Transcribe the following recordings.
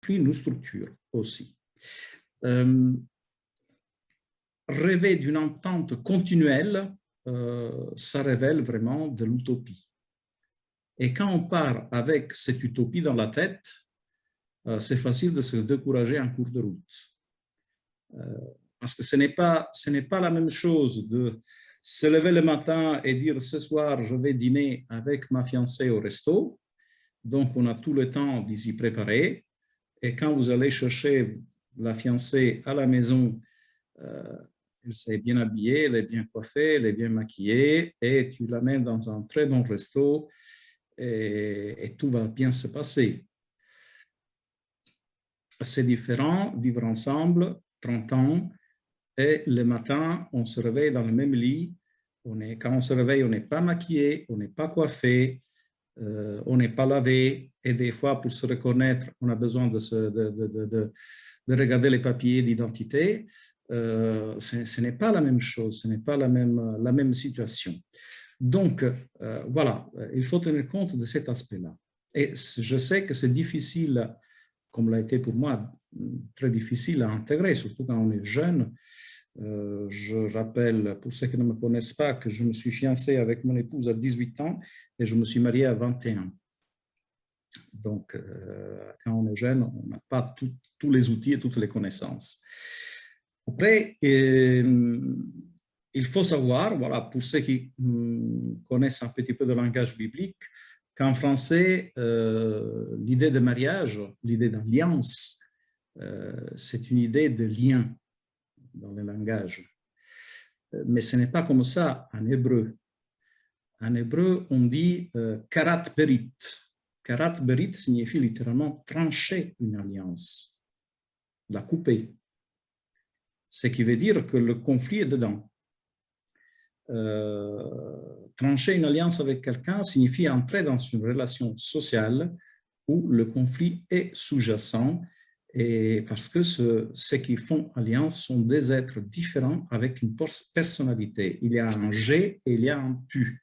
conflit nous structure aussi. Rêver d'une entente continuelle, ça révèle vraiment de l'utopie. Et quand on part avec cette utopie dans la tête, c'est facile de se décourager en cours de route. Parce que ce n'est pas la même chose de se lever le matin et dire ce soir je vais dîner avec ma fiancée au resto, donc on a tout le temps d'y s'y préparer, et quand vous allez chercher la fiancée à la maison, elle s'est bien habillée, elle est bien coiffée, elle est bien maquillée, et tu l'amènes dans un très bon resto et tout va bien se passer. C'est différent, vivre ensemble, 30 ans, et le matin, on se réveille dans le même lit. Quand on se réveille, on n'est pas maquillé, on n'est pas coiffé, on n'est pas lavé, et des fois, pour se reconnaître, on a besoin de regarder les papiers d'identité. Ce n'est pas la même chose, ce n'est pas la même situation. Donc, voilà, il faut tenir compte de cet aspect-là. Et je sais que c'est difficile, comme l'a été pour moi, très difficile à intégrer, surtout quand on est jeune. Je rappelle, pour ceux qui ne me connaissent pas, que je me suis fiancé avec mon épouse à 18 ans et je me suis marié à 21. Donc, quand on est jeune, on n'a pas tous les outils et toutes les connaissances. Après, il faut savoir, voilà, pour ceux qui connaissent un petit peu de langage biblique, qu'en français, l'idée de mariage, l'idée d'alliance, c'est une idée de lien dans le langage. Mais ce n'est pas comme ça en hébreu. En hébreu, on dit karat berit. Karat berit signifie littéralement trancher une alliance, la couper. Ce qui veut dire que le conflit est dedans. Trancher une alliance avec quelqu'un signifie entrer dans une relation sociale où le conflit est sous-jacent, et parce que ceux qui font alliance sont des êtres différents avec une personnalité. Il y a un j'ai et il y a un tu.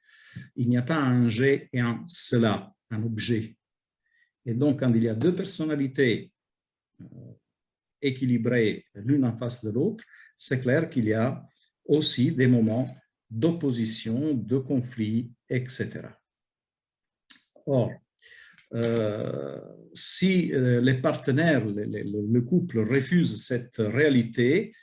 Il n'y a pas un j'ai et un cela, un objet. Et donc, quand il y a deux personnalités équilibrées l'une en face de l'autre, c'est clair qu'il y a aussi des moments d'opposition, de conflit, etc. Or, si les partenaires, le couple refuse cette réalité,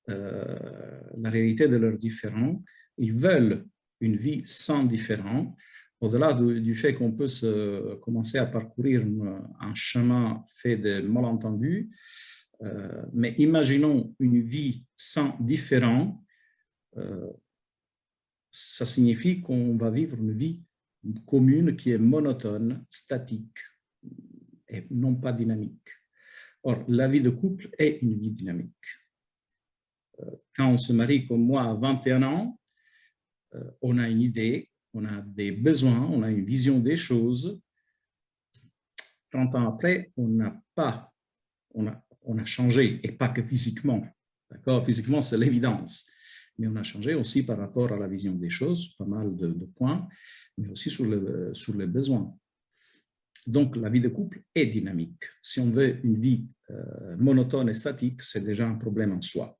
la réalité de leurs différends, ils veulent une vie sans différends, au-delà du fait qu'on peut commencer à parcourir un chemin fait de malentendus, mais imaginons une vie sans différends, ça signifie qu'on va vivre une vie commune qui est monotone, statique et non pas dynamique. Or, la vie de couple est une vie dynamique. Quand on se marie comme moi à 21 ans, on a une idée, on a des besoins, on a une vision des choses. 30 ans après, on a changé, et pas que physiquement. D'accord? Physiquement, c'est l'évidence. Mais on a changé aussi par rapport à la vision des choses, pas mal de points, mais aussi sur les besoins. Donc, la vie de couple est dynamique. Si on veut une vie monotone et statique, c'est déjà un problème en soi.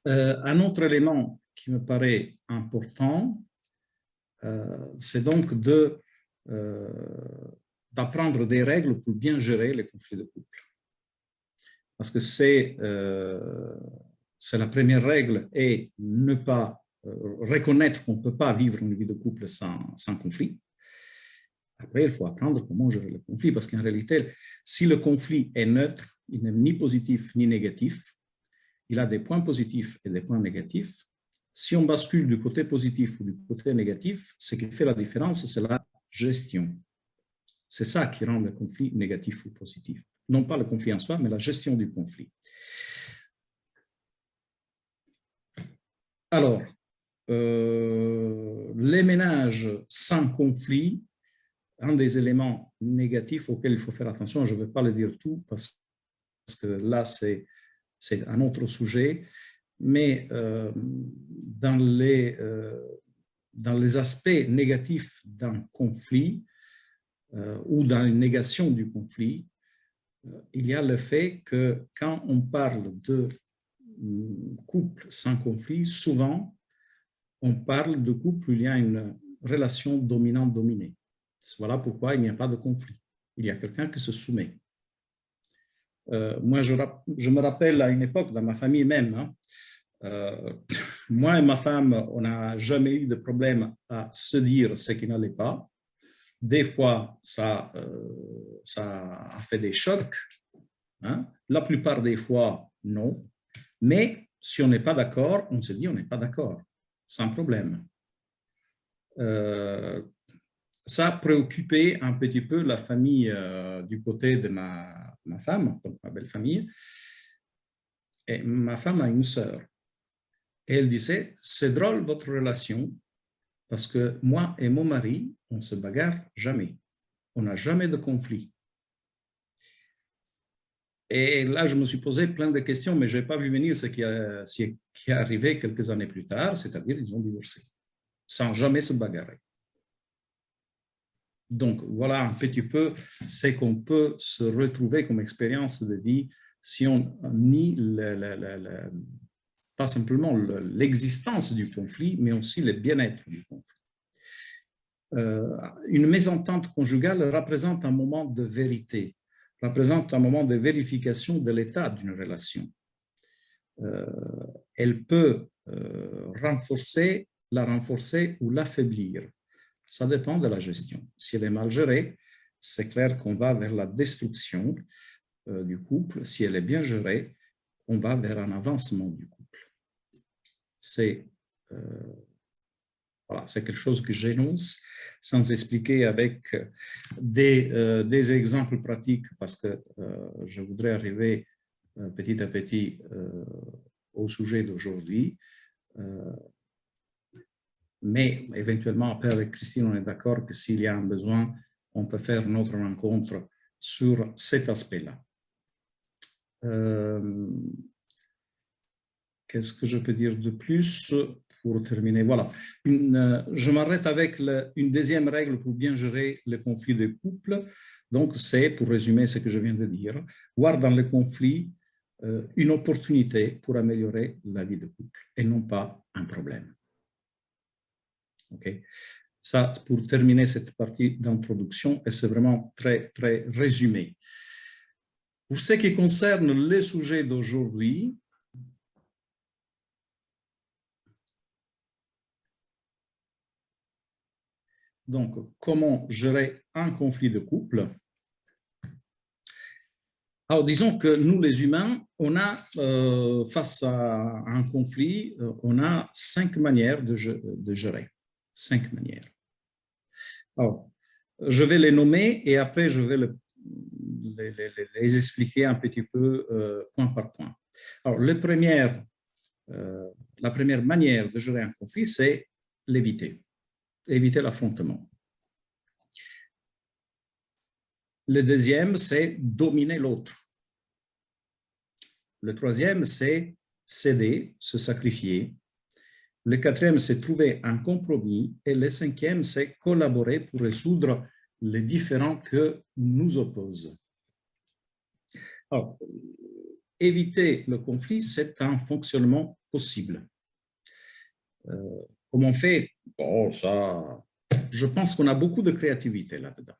Un autre élément qui me paraît important, c'est donc d'apprendre des règles pour bien gérer les conflits de couple. Parce que c'est la première règle, et ne pas reconnaître qu'on ne peut pas vivre une vie de couple sans conflit. Après, il faut apprendre comment gérer le conflit, parce qu'en réalité, si le conflit est neutre, il n'est ni positif ni négatif, il a des points positifs et des points négatifs. Si on bascule du côté positif ou du côté négatif, ce qui fait la différence, c'est la gestion. C'est ça qui rend le conflit négatif ou positif. Non pas le conflit en soi, mais la gestion du conflit. Alors, les ménages sans conflit, un des éléments négatifs auxquels il faut faire attention, je ne vais pas le dire tout, parce que là, c'est un autre sujet, mais dans les aspects négatifs d'un conflit ou dans une négation du conflit, il y a le fait que quand on parle de couple sans conflit, souvent, on parle de couple où il y a une relation dominante-dominée. Voilà pourquoi il n'y a pas de conflit. Il y a quelqu'un qui se soumet. Moi, je me rappelle à une époque, dans ma famille même, hein, moi et ma femme, on n'a jamais eu de problème à se dire ce qui n'allait pas. Des fois, ça a fait des chocs. Hein. La plupart des fois, non. Mais si on n'est pas d'accord, on se dit on n'est pas d'accord, sans problème. Ça a préoccupé un petit peu la famille du côté de ma femme, donc ma belle famille. Et ma femme a une sœur. Et elle disait, c'est drôle votre relation, parce que moi et mon mari, on ne se bagarre jamais. On n'a jamais de conflit. Et là, je me suis posé plein de questions, mais je n'ai pas vu venir ce qui est arrivé quelques années plus tard, c'est-à-dire qu'ils ont divorcé, sans jamais se bagarrer. Donc, voilà un petit peu ce qu'on peut se retrouver comme expérience de vie si on nie pas simplement l'existence du conflit, mais aussi le bien-être du conflit. Une mésentente conjugale représente un moment de vérité, représente un moment de vérification de l'état d'une relation. Elle peut la renforcer ou l'affaiblir. Ça dépend de la gestion. Si elle est mal gérée, c'est clair qu'on va vers la destruction du couple. Si elle est bien gérée, on va vers un avancement du couple. C'est voilà, c'est quelque chose que j'énonce sans expliquer avec des exemples pratiques parce que je voudrais arriver petit à petit au sujet d'aujourd'hui. Mais éventuellement, après avec Christine, on est d'accord que s'il y a un besoin, on peut faire notre rencontre sur cet aspect-là. Qu'est-ce que je peux dire de plus pour terminer? Voilà. Je m'arrête avec une deuxième règle pour bien gérer les conflits de couple. Donc, c'est, pour résumer ce que je viens de dire, voir dans le conflit une opportunité pour améliorer la vie de couple et non pas un problème. Okay. Ça, pour terminer cette partie d'introduction, et c'est vraiment très, très résumé. Pour ce qui concerne les sujets d'aujourd'hui, donc, comment gérer un conflit de couple? Alors, disons que nous, les humains, on a, face à un conflit, on a 5 manières de gérer. 5 manières. Alors, je vais les nommer et après, je vais les expliquer un petit peu point par point. Alors, la première manière de gérer un conflit, c'est l'éviter. Éviter l'affrontement. Le deuxième, c'est dominer l'autre. Le troisième, c'est céder, se sacrifier. Le quatrième, c'est trouver un compromis. Et le cinquième, c'est collaborer pour résoudre les différends que nous opposent. Alors, éviter le conflit, c'est un fonctionnement possible. Comment on fait? Oh, ça, je pense qu'on a beaucoup de créativité là-dedans.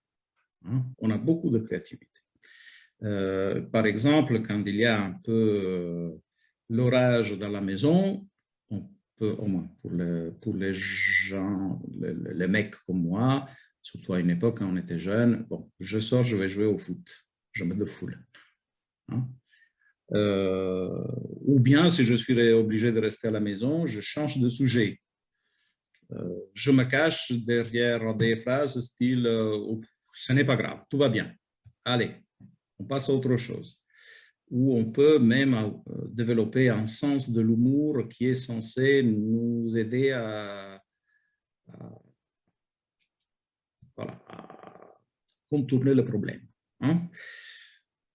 Hein? On a beaucoup de créativité. Par exemple, quand il y a un peu l'orage dans la maison, on peut, au moins pour les gens, les mecs comme moi, surtout à une époque quand on était jeune, bon, je sors, je vais jouer au foot, je me défoule. Hein? Ou bien, si je suis obligé de rester à la maison, je change de sujet. Je me cache derrière des phrases style ce n'est pas grave, tout va bien. Allez, on passe à autre chose. Ou on peut même développer un sens de l'humour qui est censé nous aider à contourner le problème. Hein?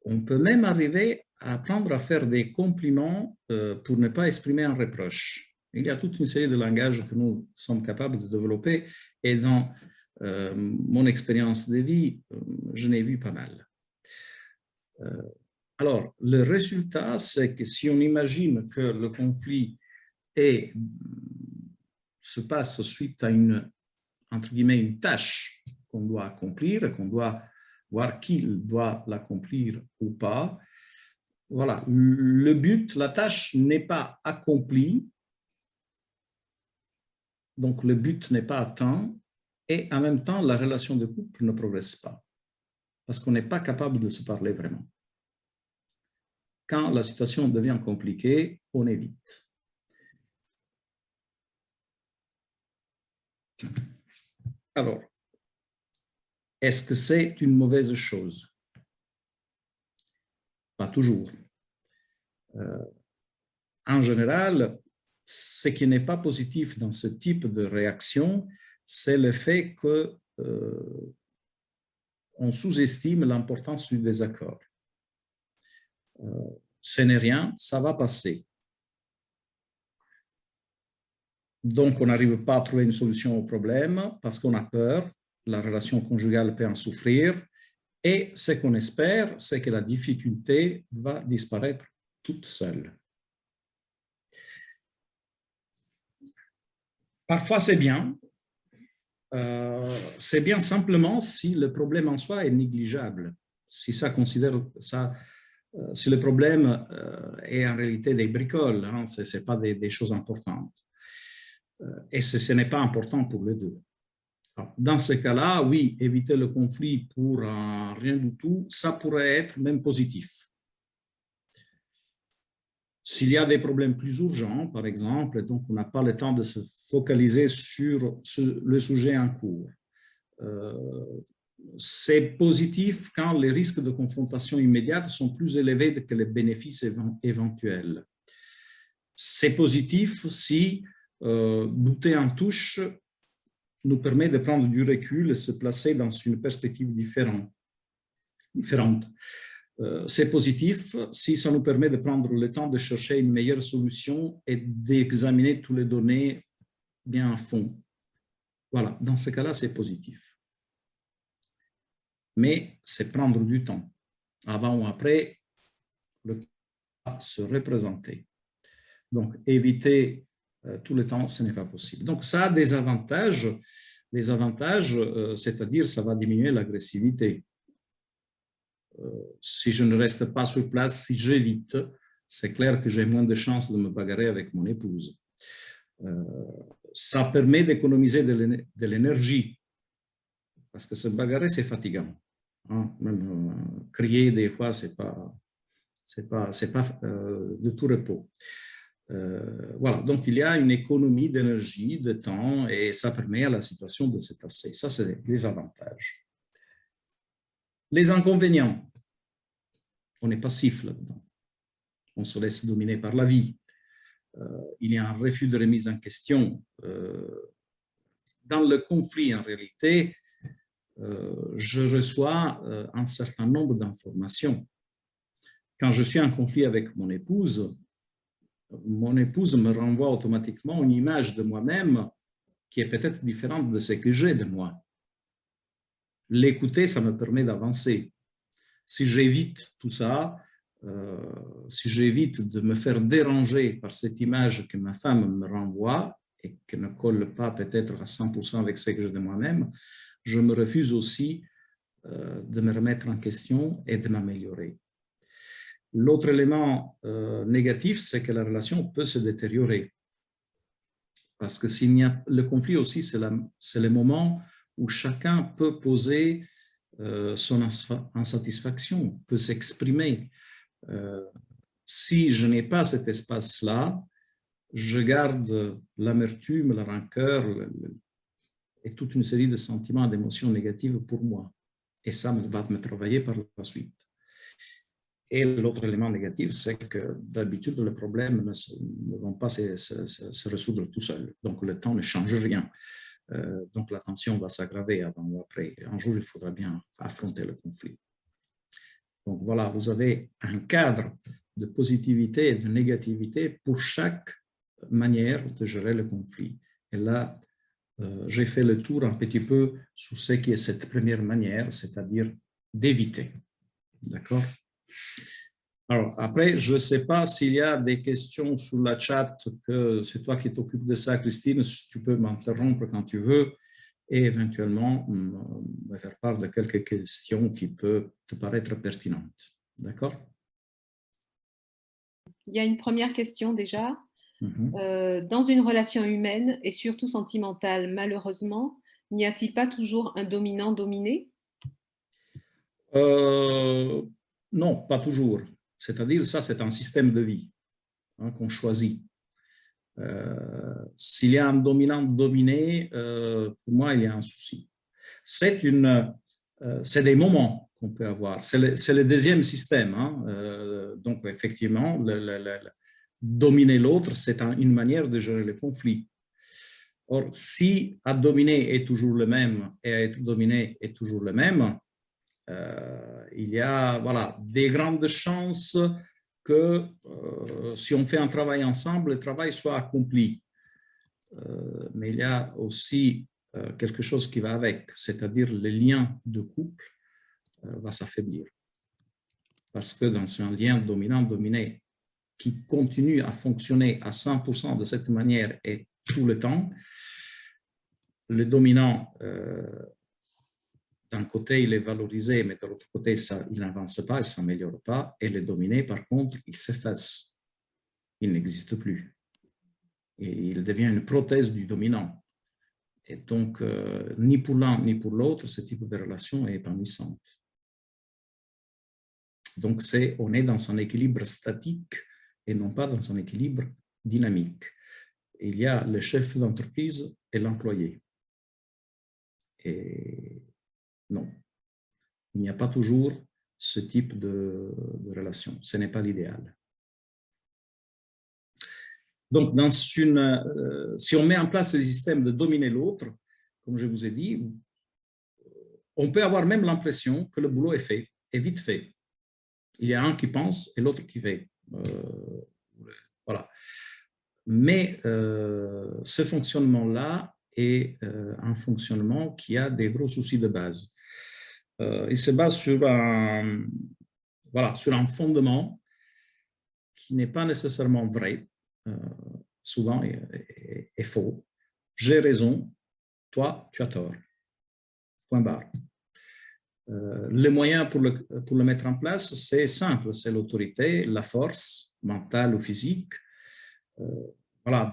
On peut même arriver à apprendre à faire des compliments pour ne pas exprimer un reproche. Il y a toute une série de langages que nous sommes capables de développer et dans mon expérience de vie, je n'ai vu pas mal. Alors, le résultat, c'est que si on imagine que le conflit se passe suite à entre guillemets, une tâche qu'on doit accomplir et qu'on doit voir qui doit l'accomplir ou pas. Voilà, le but, la tâche n'est pas accomplie, donc le but n'est pas atteint, et en même temps, la relation de couple ne progresse pas, parce qu'on n'est pas capable de se parler vraiment. Quand la situation devient compliquée, on évite. Alors, est-ce que c'est une mauvaise chose? Pas toujours. En général, ce qui n'est pas positif dans ce type de réaction, c'est le fait qu'on sous-estime l'importance du désaccord. Ce n'est rien, ça va passer. Donc, on n'arrive pas à trouver une solution au problème parce qu'on a peur, la relation conjugale peut en souffrir, et ce qu'on espère, c'est que la difficulté va disparaître toute seule. Parfois, c'est bien. C'est bien simplement si le problème en soi est négligeable. Si ça considère ça, si le problème est en réalité des bricoles, hein, ce n'est pas des choses importantes. Et ce n'est pas important pour les deux. Alors, dans ce cas-là, oui, éviter le conflit pour rien du tout, ça pourrait être même positif. S'il y a des problèmes plus urgents, par exemple, donc on n'a pas le temps de se focaliser sur le sujet en cours. C'est positif quand les risques de confrontation immédiate sont plus élevés que les bénéfices éventuels. C'est positif si bouter en touche nous permet de prendre du recul et se placer dans une perspective différente. C'est positif si ça nous permet de prendre le temps de chercher une meilleure solution et d'examiner toutes les données bien à fond. Voilà, dans ce cas-là, c'est positif. Mais c'est prendre du temps. Avant ou après, le temps va se représenter. Donc, éviter tout le temps, ce n'est pas possible. Donc, ça a des avantages. Les avantages, c'est-à-dire ça va diminuer l'agressivité. Si je ne reste pas sur place, si j'évite, c'est clair que j'ai moins de chances de me bagarrer avec mon épouse. Ça permet d'économiser de l'énergie, parce que se bagarrer, c'est fatigant. Hein? Même crier, des fois, c'est pas de tout repos. Voilà, donc il y a une économie d'énergie, de temps, et ça permet à la situation de se passer. Ça, c'est les avantages. Les inconvénients, on est passif là-dedans. On se laisse dominer par la vie. Il y a un refus de remise en question. Dans le conflit, en réalité, je reçois un certain nombre d'informations. Quand je suis en conflit avec mon épouse me renvoie automatiquement une image de moi-même qui est peut-être différente de ce que j'ai de moi. L'écouter, ça me permet d'avancer. Si j'évite tout ça, si j'évite de me faire déranger par cette image que ma femme me renvoie et qui ne colle pas peut-être à 100% avec ce que j'ai de moi-même, je me refuse aussi de me remettre en question et de m'améliorer. L'autre élément négatif, c'est que la relation peut se détériorer. Parce que le conflit aussi, c'est le moment où chacun peut poser son insatisfaction, peut s'exprimer. Si je n'ai pas cet espace-là, je garde l'amertume, la rancœur et toute une série de sentiments, d'émotions négatives pour moi. Et ça va me travailler par la suite. Et l'autre élément négatif, c'est que d'habitude, les problèmes ne vont pas se résoudre tout seuls. Donc, le temps ne change rien. Donc, la tension va s'aggraver avant ou après. Un jour, il faudra bien affronter le conflit. Donc, voilà, vous avez un cadre de positivité et de négativité pour chaque manière de gérer le conflit. Et là, j'ai fait le tour un petit peu sur ce qui est cette première manière, c'est-à-dire d'éviter. D'accord ? Alors, après, je ne sais pas s'il y a des questions sur la chat, que c'est toi qui t'occupes de ça, Christine, tu peux m'interrompre quand tu veux et éventuellement me faire part de quelques questions qui peuvent te paraître pertinentes. D'accord? Il y a une première question déjà. Dans une relation humaine et surtout sentimentale, malheureusement, n'y a-t-il pas toujours un dominant-dominé? Non, pas toujours. C'est-à-dire, ça, c'est un système de vie qu'on choisit. S'il y a un dominant-dominé, pour moi, il y a un souci. C'est des moments qu'on peut avoir. C'est le deuxième système. Donc, effectivement, dominer l'autre, c'est une manière de gérer le conflit. Or, si à dominer est toujours le même et à être dominé est toujours le même, il y a des grandes chances que si on fait un travail ensemble, le travail soit accompli. Mais il y a aussi quelque chose qui va avec, c'est-à-dire le lien de couple va s'affaiblir. Parce que dans un lien dominant-dominé qui continue à fonctionner à 100% de cette manière et tout le temps, le dominant, d'un côté, il est valorisé, mais de l'autre côté, il n'avance pas, il ne s'améliore pas, et le dominé, par contre, il s'efface. Il n'existe plus. Et il devient une prothèse du dominant. Et donc, ni pour l'un ni pour l'autre, ce type de relation est épanouissante. Donc, on est dans un équilibre statique et non pas dans un équilibre dynamique. Il y a le chef d'entreprise et l'employé. Et non, il n'y a pas toujours ce type de relation. Ce n'est pas l'idéal. Donc, si on met en place le système de dominer l'autre, comme je vous ai dit, on peut avoir même l'impression que le boulot est fait, est vite fait. Il y a un qui pense et l'autre qui fait. Voilà. Mais ce fonctionnement-là est un fonctionnement qui a des gros soucis de base. Il se base sur un fondement qui n'est pas nécessairement vrai, souvent est faux. J'ai raison, toi, tu as tort. Point barre. Le moyen pour le mettre en place, c'est simple, c'est l'autorité, la force mentale ou physique.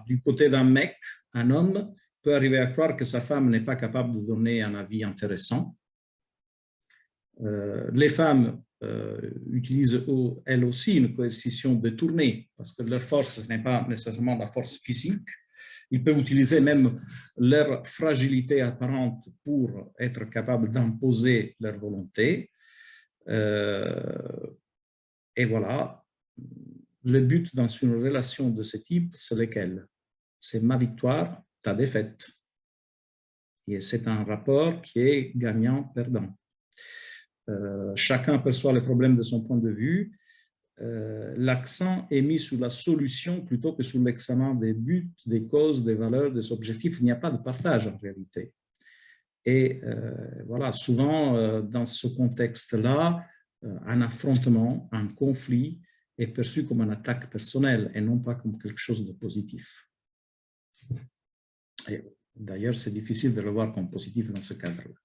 Du côté d'un mec, un homme peut arriver à croire que sa femme n'est pas capable de donner un avis intéressant. Les femmes utilisent elles aussi une coercition détournée parce que leur force, ce n'est pas nécessairement la force physique. Ils peuvent utiliser même leur fragilité apparente pour être capables d'imposer leur volonté. Et voilà, le but dans une relation de ce type, c'est lequel? C'est ma victoire, ta défaite. Et c'est un rapport qui est gagnant-perdant. Chacun perçoit les problèmes de son point de vue. L'accent est mis sur la solution plutôt que sur l'examen des buts, des causes, des valeurs, des objectifs. Il n'y a pas de partage en réalité. Et souvent, dans ce contexte-là, un affrontement, un conflit est perçu comme une attaque personnelle et non pas comme quelque chose de positif. D'ailleurs, c'est difficile de le voir comme positif dans ce cadre-là.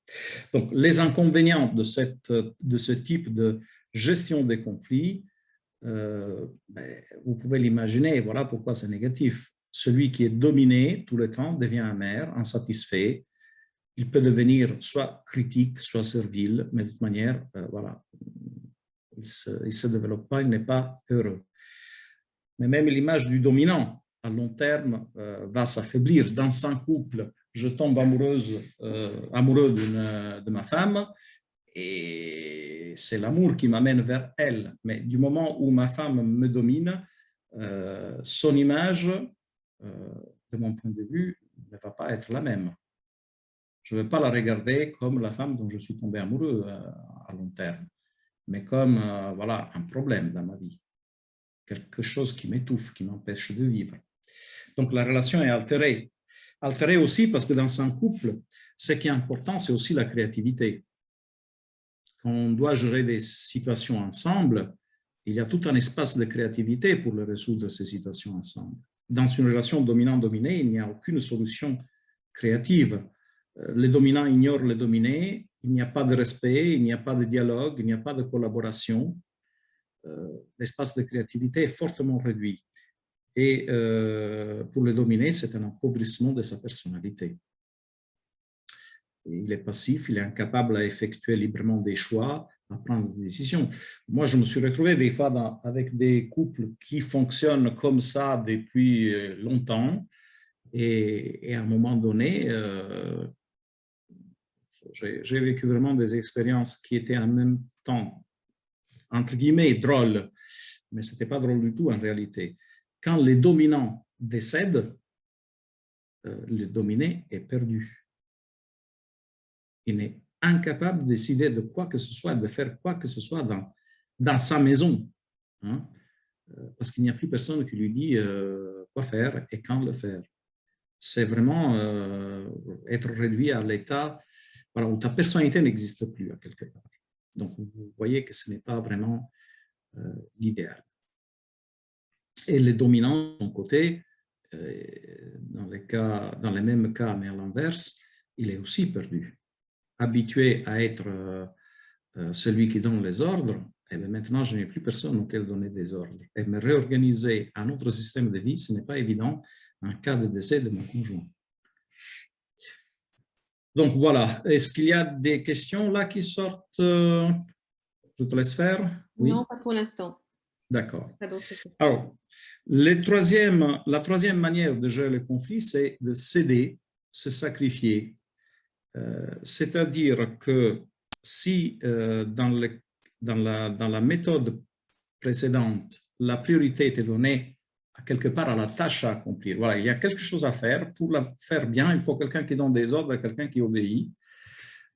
Donc, les inconvénients de ce type de gestion des conflits, vous pouvez l'imaginer, voilà pourquoi c'est négatif. Celui qui est dominé tout le temps devient amer, insatisfait. Il peut devenir soit critique, soit servile, mais de toute manière, il ne se développe pas, il n'est pas heureux. Mais même l'image du dominant, à long terme, va s'affaiblir. Dans un couple, je tombe amoureux de ma femme et c'est l'amour qui m'amène vers elle. Mais du moment où ma femme me domine, son image, de mon point de vue, ne va pas être la même. Je ne vais pas la regarder comme la femme dont je suis tombé amoureux à long terme, mais comme un problème dans ma vie. Quelque chose qui m'étouffe, qui m'empêche de vivre. Donc, la relation est altérée. Altérée aussi parce que dans un couple, ce qui est important, c'est aussi la créativité. Quand on doit gérer des situations ensemble, il y a tout un espace de créativité pour résoudre ces situations ensemble. Dans une relation dominant-dominé, il n'y a aucune solution créative. Les dominants ignorent les dominés, il n'y a pas de respect, il n'y a pas de dialogue, il n'y a pas de collaboration. L'espace de créativité est fortement réduit. Et pour le dominé, c'est un appauvrissement de sa personnalité. Il est passif, il est incapable à effectuer librement des choix, à prendre des décisions. Moi, je me suis retrouvé des fois avec des couples qui fonctionnent comme ça depuis longtemps. Et à un moment donné, j'ai vécu vraiment des expériences qui étaient en même temps, entre guillemets, drôles. Mais ce n'était pas drôle du tout en réalité. Quand les dominants décèdent, le dominé est perdu. Il est incapable de décider de quoi que ce soit, de faire quoi que ce soit dans sa maison. Hein? Parce qu'il n'y a plus personne qui lui dit quoi faire et quand le faire. C'est vraiment être réduit à l'état voilà, où ta personnalité n'existe plus à quelque part. Donc, vous voyez que ce n'est pas vraiment l'idéal. Et les dominants, de son côté, dans les mêmes cas, mais à l'inverse, il est aussi perdu. Habitué à être celui qui donne les ordres, et bien maintenant, je n'ai plus personne auquel donner des ordres. Et me réorganiser un autre système de vie, ce n'est pas évident en cas de décès de mon conjoint. Donc voilà, est-ce qu'il y a des questions là qui sortent? Je te laisse faire. Oui? Non, pas pour l'instant. D'accord. Alors, la troisième manière de gérer le conflit, c'est de céder, se sacrifier. C'est-à-dire que si dans la méthode précédente, la priorité était donnée à quelque part à la tâche à accomplir. Voilà, il y a quelque chose à faire. Pour la faire bien, il faut quelqu'un qui donne des ordres et quelqu'un qui obéit.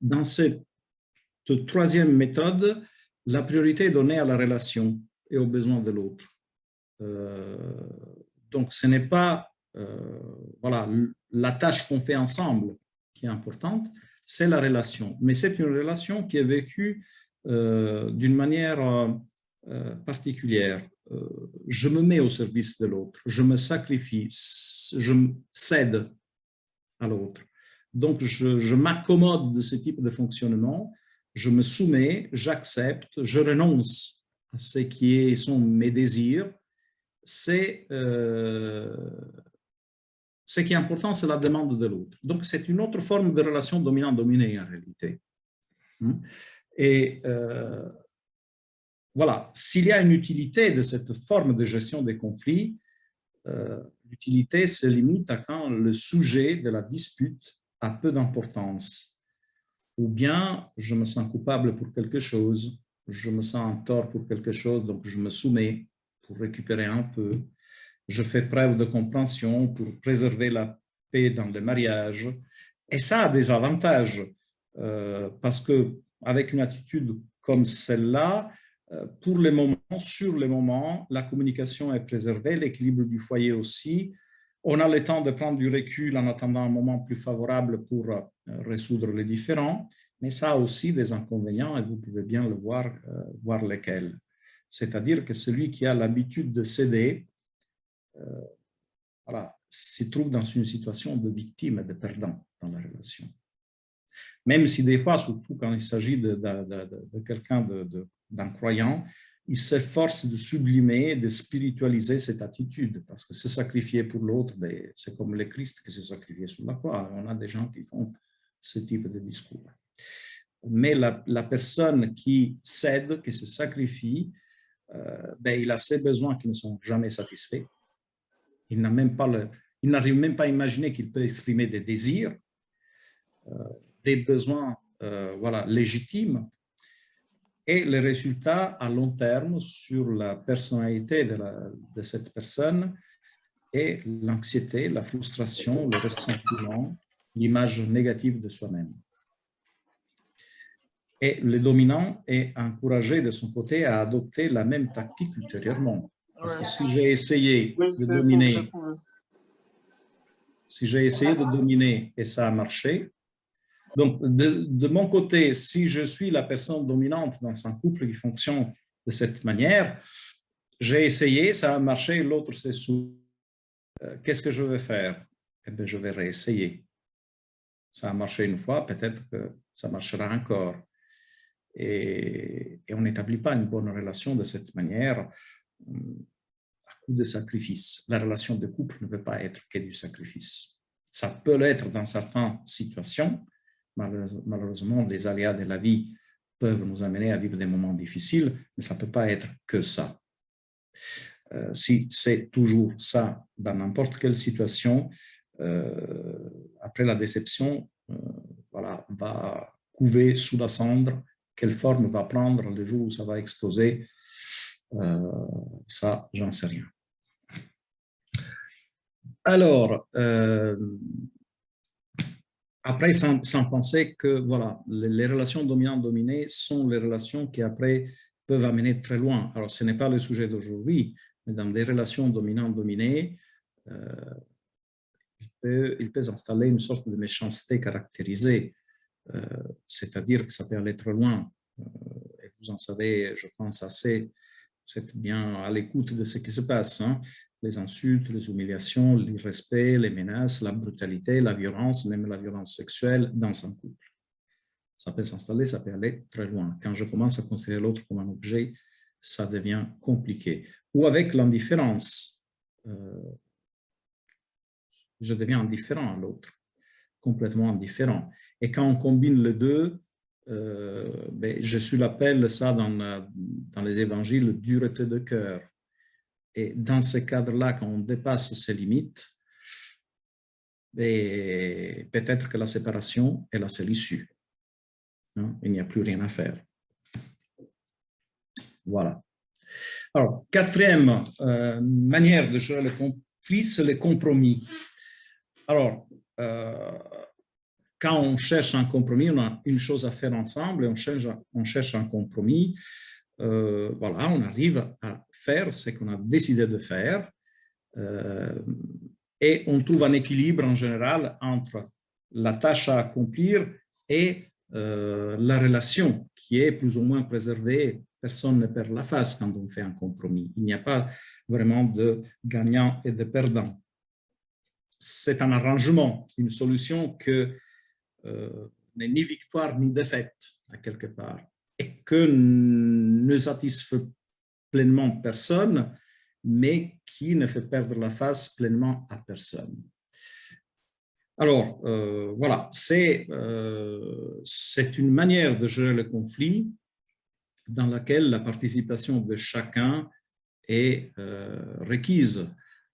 Dans cette troisième méthode, la priorité est donnée à la relation et aux besoins de l'autre. Donc, ce n'est pas voilà, la tâche qu'on fait ensemble qui est importante, c'est la relation. Mais c'est une relation qui est vécue d'une manière particulière. Je me mets au service de l'autre, je me sacrifie, je cède à l'autre. Donc, je m'accommode de ce type de fonctionnement, je me soumets, j'accepte, je renonce à ce qui sont mes désirs. Ce qui est important, c'est la demande de l'autre. Donc, c'est une autre forme de relation dominant-dominé en réalité. Et voilà, s'il y a une utilité de cette forme de gestion des conflits, l'utilité se limite à quand le sujet de la dispute a peu d'importance. Ou bien, je me sens coupable pour quelque chose, je me sens en tort pour quelque chose, donc je me soumets pour récupérer un peu. Je fais preuve de compréhension pour préserver la paix dans le mariage. Et ça a des avantages, parce qu'avec une attitude comme celle-là, pour le moment, sur le moment, la communication est préservée, l'équilibre du foyer aussi. On a le temps de prendre du recul en attendant un moment plus favorable pour résoudre les différends, mais ça a aussi des inconvénients et vous pouvez bien le voir lesquels. C'est-à-dire que celui qui a l'habitude de céder, voilà, se trouve dans une situation de victime et de perdant dans la relation. Même si des fois, surtout quand il s'agit de quelqu'un d'un croyant, il s'efforce de sublimer, de spiritualiser cette attitude, parce que se sacrifier pour l'autre, c'est comme le Christ qui s'est sacrifié sur la croix. On a des gens qui font ce type de discours. Mais la personne qui cède, qui se sacrifie, il a ses besoins qui ne sont jamais satisfaits. Il n'arrive même pas à imaginer qu'il peut exprimer des désirs, des besoins voilà, légitimes. Et le résultat à long terme sur la personnalité de cette personne est l'anxiété, la frustration, le ressentiment, l'image négative de soi-même. Et le dominant est encouragé de son côté à adopter la même tactique ultérieurement. Parce que si j'ai essayé de dominer et ça a marché, donc de mon côté, si je suis la personne dominante dans un couple qui fonctionne de cette manière. J'ai essayé, ça a marché, l'autre s'est souvenu. Qu'est-ce que je vais faire? Eh bien, je vais réessayer. Ça a marché une fois, peut-être que ça marchera encore. Et on n'établit pas une bonne relation de cette manière à coup de sacrifice. La relation de couple ne peut pas être que du sacrifice. Ça peut l'être dans certaines situations. Malheureusement, les aléas de la vie peuvent nous amener à vivre des moments difficiles, mais ça ne peut pas être que ça. Si c'est toujours ça, dans n'importe quelle situation, après la déception, voilà, va couver sous la cendre. Quelle forme va prendre le jour où ça va exploser, ça, j'en sais rien. Alors, après, sans penser que voilà, les relations dominant-dominé sont les relations qui après peuvent amener très loin. Alors, ce n'est pas le sujet d'aujourd'hui, mais dans des relations dominant-dominé, il peut s'installer une sorte de méchanceté caractérisée, c'est-à-dire que ça peut aller très loin. Et vous en savez, je pense, assez, vous êtes bien à l'écoute de ce qui se passe, hein. Les insultes, les humiliations, l'irrespect, les menaces, la brutalité, la violence, même la violence sexuelle dans un couple. Ça peut s'installer, ça peut aller très loin. Quand je commence à considérer l'autre comme un objet, ça devient compliqué. Ou avec l'indifférence, je deviens indifférent à l'autre, complètement indifférent. Et quand on combine les deux, je suis l'appel, ça, dans les évangiles, dureté de cœur. Et dans ce cadre-là, quand on dépasse ces limites, peut-être que la séparation est la seule issue. Hein? Il n'y a plus rien à faire. Voilà. Alors, quatrième manière de gérer le conflit, c'est le compromis. Alors, quand on cherche un compromis, on a une chose à faire ensemble et on cherche un compromis. Voilà, on arrive à faire ce qu'on a décidé de faire et on trouve un équilibre en général entre la tâche à accomplir et la relation qui est plus ou moins préservée. Personne ne perd la face quand on fait un compromis. Il n'y a pas vraiment de gagnant et de perdant. C'est un arrangement, une solution que n'est ni victoire ni défaite, à quelque part, et que ne satisfait pleinement personne, mais qui ne fait perdre la face pleinement à personne. Alors, voilà, c'est une manière de gérer le conflit dans laquelle la participation de chacun est requise.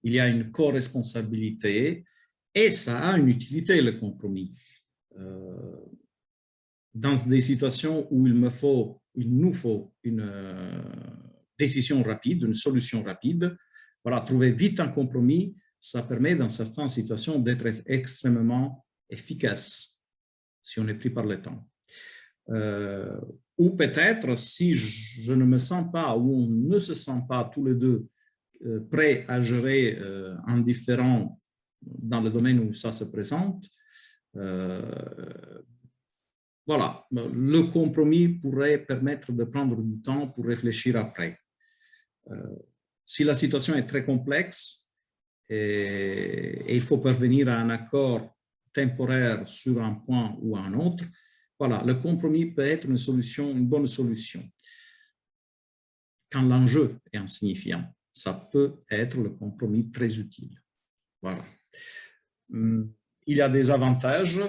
Il y a une co-responsabilité et ça a une utilité, le compromis. Dans des situations où il nous faut une décision rapide, une solution rapide, voilà, trouver vite un compromis, ça permet dans certaines situations d'être extrêmement efficace si on est pris par le temps. Ou peut-être si je ne me sens pas ou on ne se sent pas tous les deux prêts à gérer un différend dans le domaine où ça se présente, voilà, le compromis pourrait permettre de prendre du temps pour réfléchir après. Si la situation est très complexe et il faut parvenir à un accord temporaire sur un point ou un autre, voilà, le compromis peut être une solution, une bonne solution. Quand l'enjeu est insignifiant, ça peut être le compromis très utile. Voilà. Il y a des avantages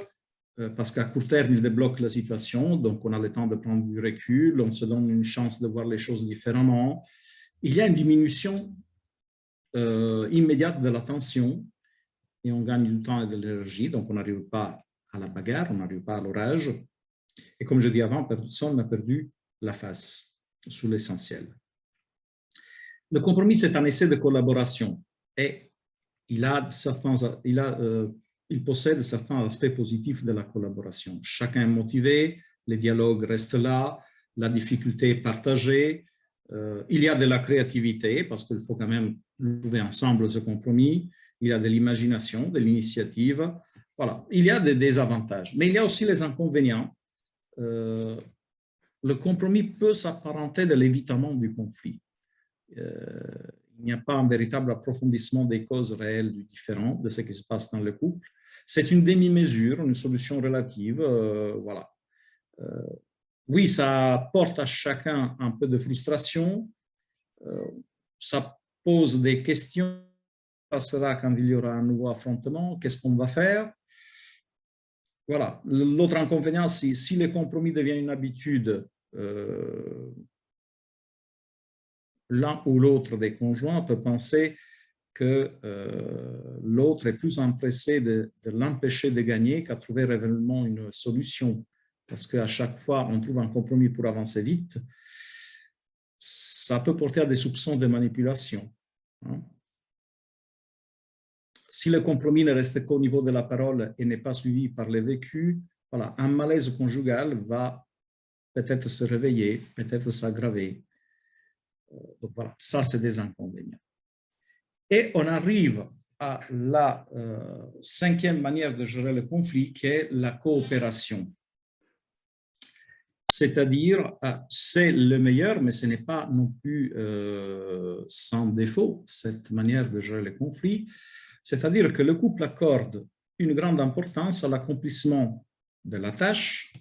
parce qu'à court terme, il débloque la situation, donc on a le temps de prendre du recul, on se donne une chance de voir les choses différemment. Il y a une diminution immédiate de la tension et on gagne du temps et de l'énergie, donc on n'arrive pas à la bagarre, on n'arrive pas à l'orage. Et comme je dis avant, personne n'a perdu la face sur l'essentiel. Le compromis, c'est un essai de collaboration et il possède certains aspects positifs de la collaboration. Chacun est motivé, les dialogues restent là, la difficulté est partagée, il y a de la créativité parce qu'il faut quand même trouver ensemble ce compromis, il y a de l'imagination, de l'initiative, voilà, il y a des avantages, mais il y a aussi les inconvénients. le compromis peut s'apparenter de l'évitement du conflit. Il n'y a pas un véritable approfondissement des causes réelles du différend, de ce qui se passe dans le couple. C'est une demi-mesure, une solution relative, voilà. Oui, ça porte à chacun un peu de frustration, ça pose des questions, passera quand il y aura un nouveau affrontement, qu'est-ce qu'on va faire? Voilà. L'autre inconvénient, c'est si le compromis devient une habitude, l'un ou l'autre des conjoints peut penser que l'autre est plus empressé de l'empêcher de gagner qu'à trouver réellement une solution. Parce qu'à chaque fois, on trouve un compromis pour avancer vite. Ça peut porter à des soupçons de manipulation. Hein. Si le compromis ne reste qu'au niveau de la parole et n'est pas suivi par les vécus, voilà, un malaise conjugal va peut-être se réveiller, peut-être s'aggraver. Donc voilà, ça c'est des inconvénients. Et on arrive à la cinquième manière de gérer le conflit, qui est la coopération. C'est-à-dire, c'est le meilleur, mais ce n'est pas non plus sans défaut, cette manière de gérer le conflit. C'est-à-dire que le couple accorde une grande importance à l'accomplissement de la tâche,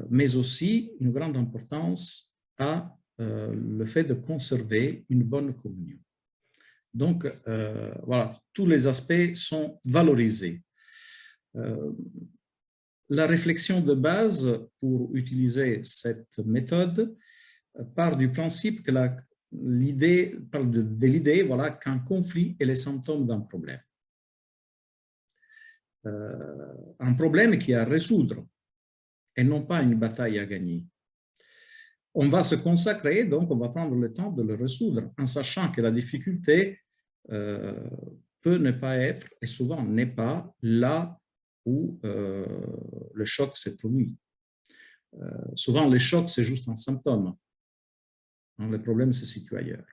mais aussi une grande importance à le fait de conserver une bonne communion. Donc, voilà, tous les aspects sont valorisés. La réflexion de base pour utiliser cette méthode part du principe que l'idée parle de l'idée, voilà, qu'un conflit est le symptôme d'un problème. Un problème qui est à résoudre et non pas une bataille à gagner. On va se consacrer, donc on va prendre le temps de le résoudre en sachant que la difficulté peut ne pas être, et souvent n'est pas, là où le choc s'est produit. Souvent, le choc, c'est juste un symptôme. Le problème se situe ailleurs.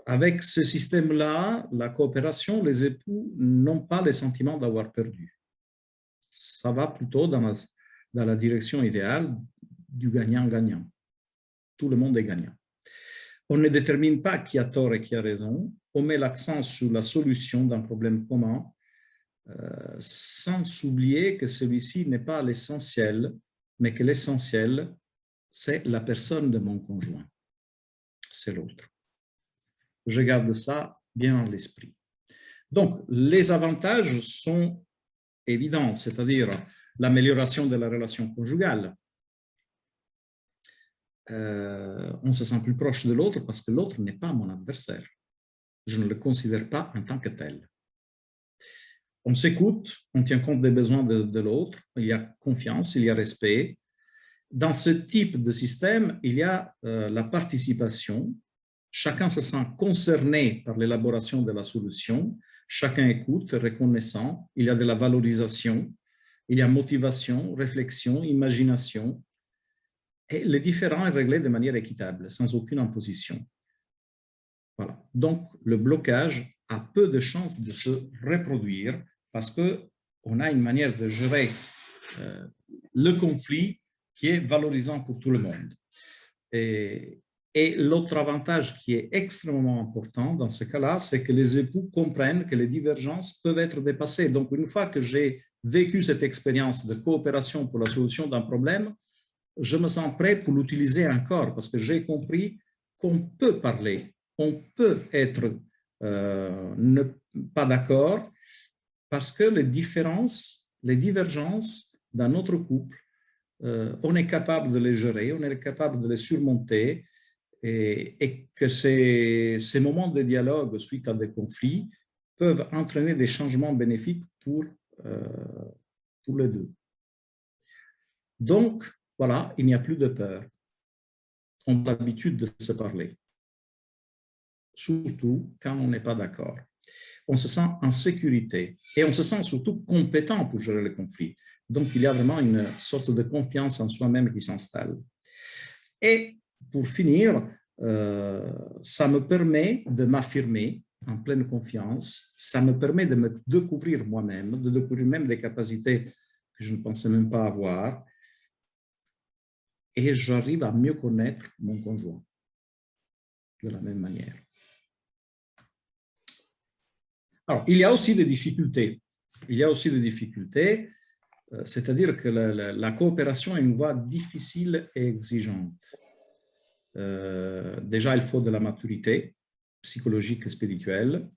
Avec ce système-là, la coopération, les époux n'ont pas le sentiment d'avoir perdu. Ça va plutôt dans la direction idéale du gagnant-gagnant. Tout le monde est gagnant. On ne détermine pas qui a tort et qui a raison. On met l'accent sur la solution d'un problème commun, sans oublier que celui-ci n'est pas l'essentiel, mais que l'essentiel, c'est la personne de mon conjoint. C'est l'autre. Je garde ça bien à l'esprit. Donc, les avantages sont évidents, c'est-à-dire l'amélioration de la relation conjugale. On se sent plus proche de l'autre parce que l'autre n'est pas mon adversaire. Je ne le considère pas en tant que tel. On s'écoute, on tient compte des besoins de l'autre, il y a confiance, il y a respect. Dans ce type de système, il y a la participation. Chacun se sent concerné par l'élaboration de la solution. Chacun écoute, reconnaissant. Il y a de la valorisation. Il y a motivation, réflexion, imagination. Et le différend est réglé de manière équitable, sans aucune imposition. Voilà. Donc, le blocage a peu de chances de se reproduire parce qu'on a une manière de gérer le conflit qui est valorisant pour tout le monde. Et l'autre avantage qui est extrêmement important dans ce cas-là, c'est que les époux comprennent que les divergences peuvent être dépassées. Donc, une fois que j'ai vécu cette expérience de coopération pour la solution d'un problème, je me sens prêt pour l'utiliser encore parce que j'ai compris qu'on peut parler, on peut être pas d'accord parce que les différences, les divergences dans notre couple, on est capable de les gérer, on est capable de les surmonter et que ces moments de dialogue suite à des conflits peuvent entraîner des changements bénéfiques pour les deux. Donc, voilà, il n'y a plus de peur. On a l'habitude de se parler, surtout quand on n'est pas d'accord. On se sent en sécurité et on se sent surtout compétent pour gérer les conflits. Donc, il y a vraiment une sorte de confiance en soi-même qui s'installe. Et pour finir, ça me permet de m'affirmer en pleine confiance, ça me permet de me découvrir moi-même, de découvrir même des capacités que je ne pensais même pas avoir, et j'arrive à mieux connaître mon conjoint de la même manière. Alors, il y a aussi des difficultés. Il y a aussi des difficultés, c'est-à-dire que la coopération est une voie difficile et exigeante. Déjà, il faut de la maturité psychologique et spirituelle.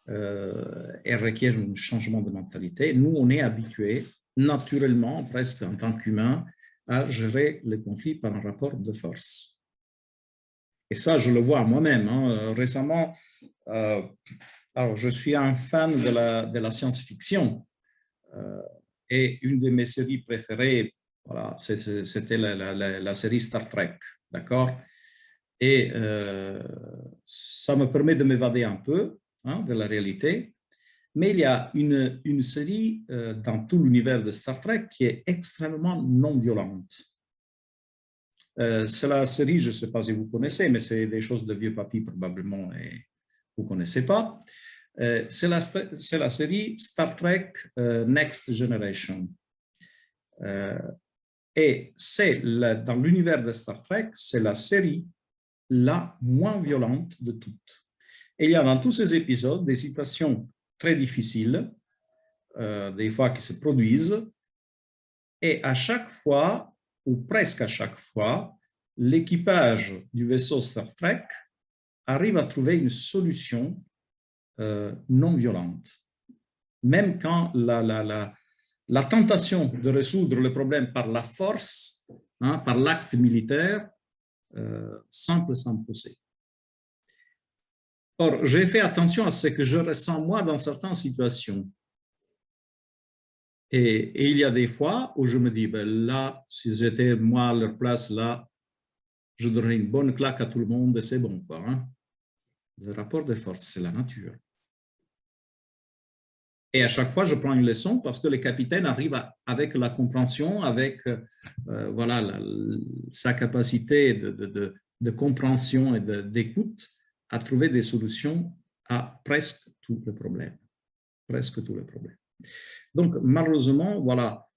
Elle requiert un changement de mentalité. Nous, on est habitués, naturellement, presque en tant qu'humains, à gérer les conflits par un rapport de force. Et ça, je le vois moi-même. Récemment, alors, je suis un fan de la science-fiction. Et une de mes séries préférées, voilà, c'était la série Star Trek, d'accord? Et ça me permet de m'évader un peu de la réalité. Mais il y a une série dans tout l'univers de Star Trek qui est extrêmement non violente. C'est la série, je ne sais pas si vous connaissez, mais c'est des choses de vieux papy probablement et vous ne connaissez pas. C'est la série Star Trek Next Generation. Et c'est dans l'univers de Star Trek, c'est la série la moins violente de toutes. Et il y a dans tous ces épisodes des situations très difficiles, des fois qui se produisent, et à chaque fois, ou presque à chaque fois, l'équipage du vaisseau Star Trek arrive à trouver une solution non violente. Même quand la tentation de résoudre le problème par la force, par l'acte militaire, semble s'imposer. Or, j'ai fait attention à ce que je ressens moi dans certaines situations. Et il y a des fois où je me dis, ben là, si j'étais moi à leur place, là, je donnerais une bonne claque à tout le monde et c'est bon, quoi. Le rapport de force, c'est la nature. Et à chaque fois, je prends une leçon parce que le capitaine arrive avec la compréhension, avec voilà, sa capacité de compréhension et d'écoute, à trouver des solutions à presque tous les problèmes. Presque tous les problèmes. Donc, malheureusement, voilà,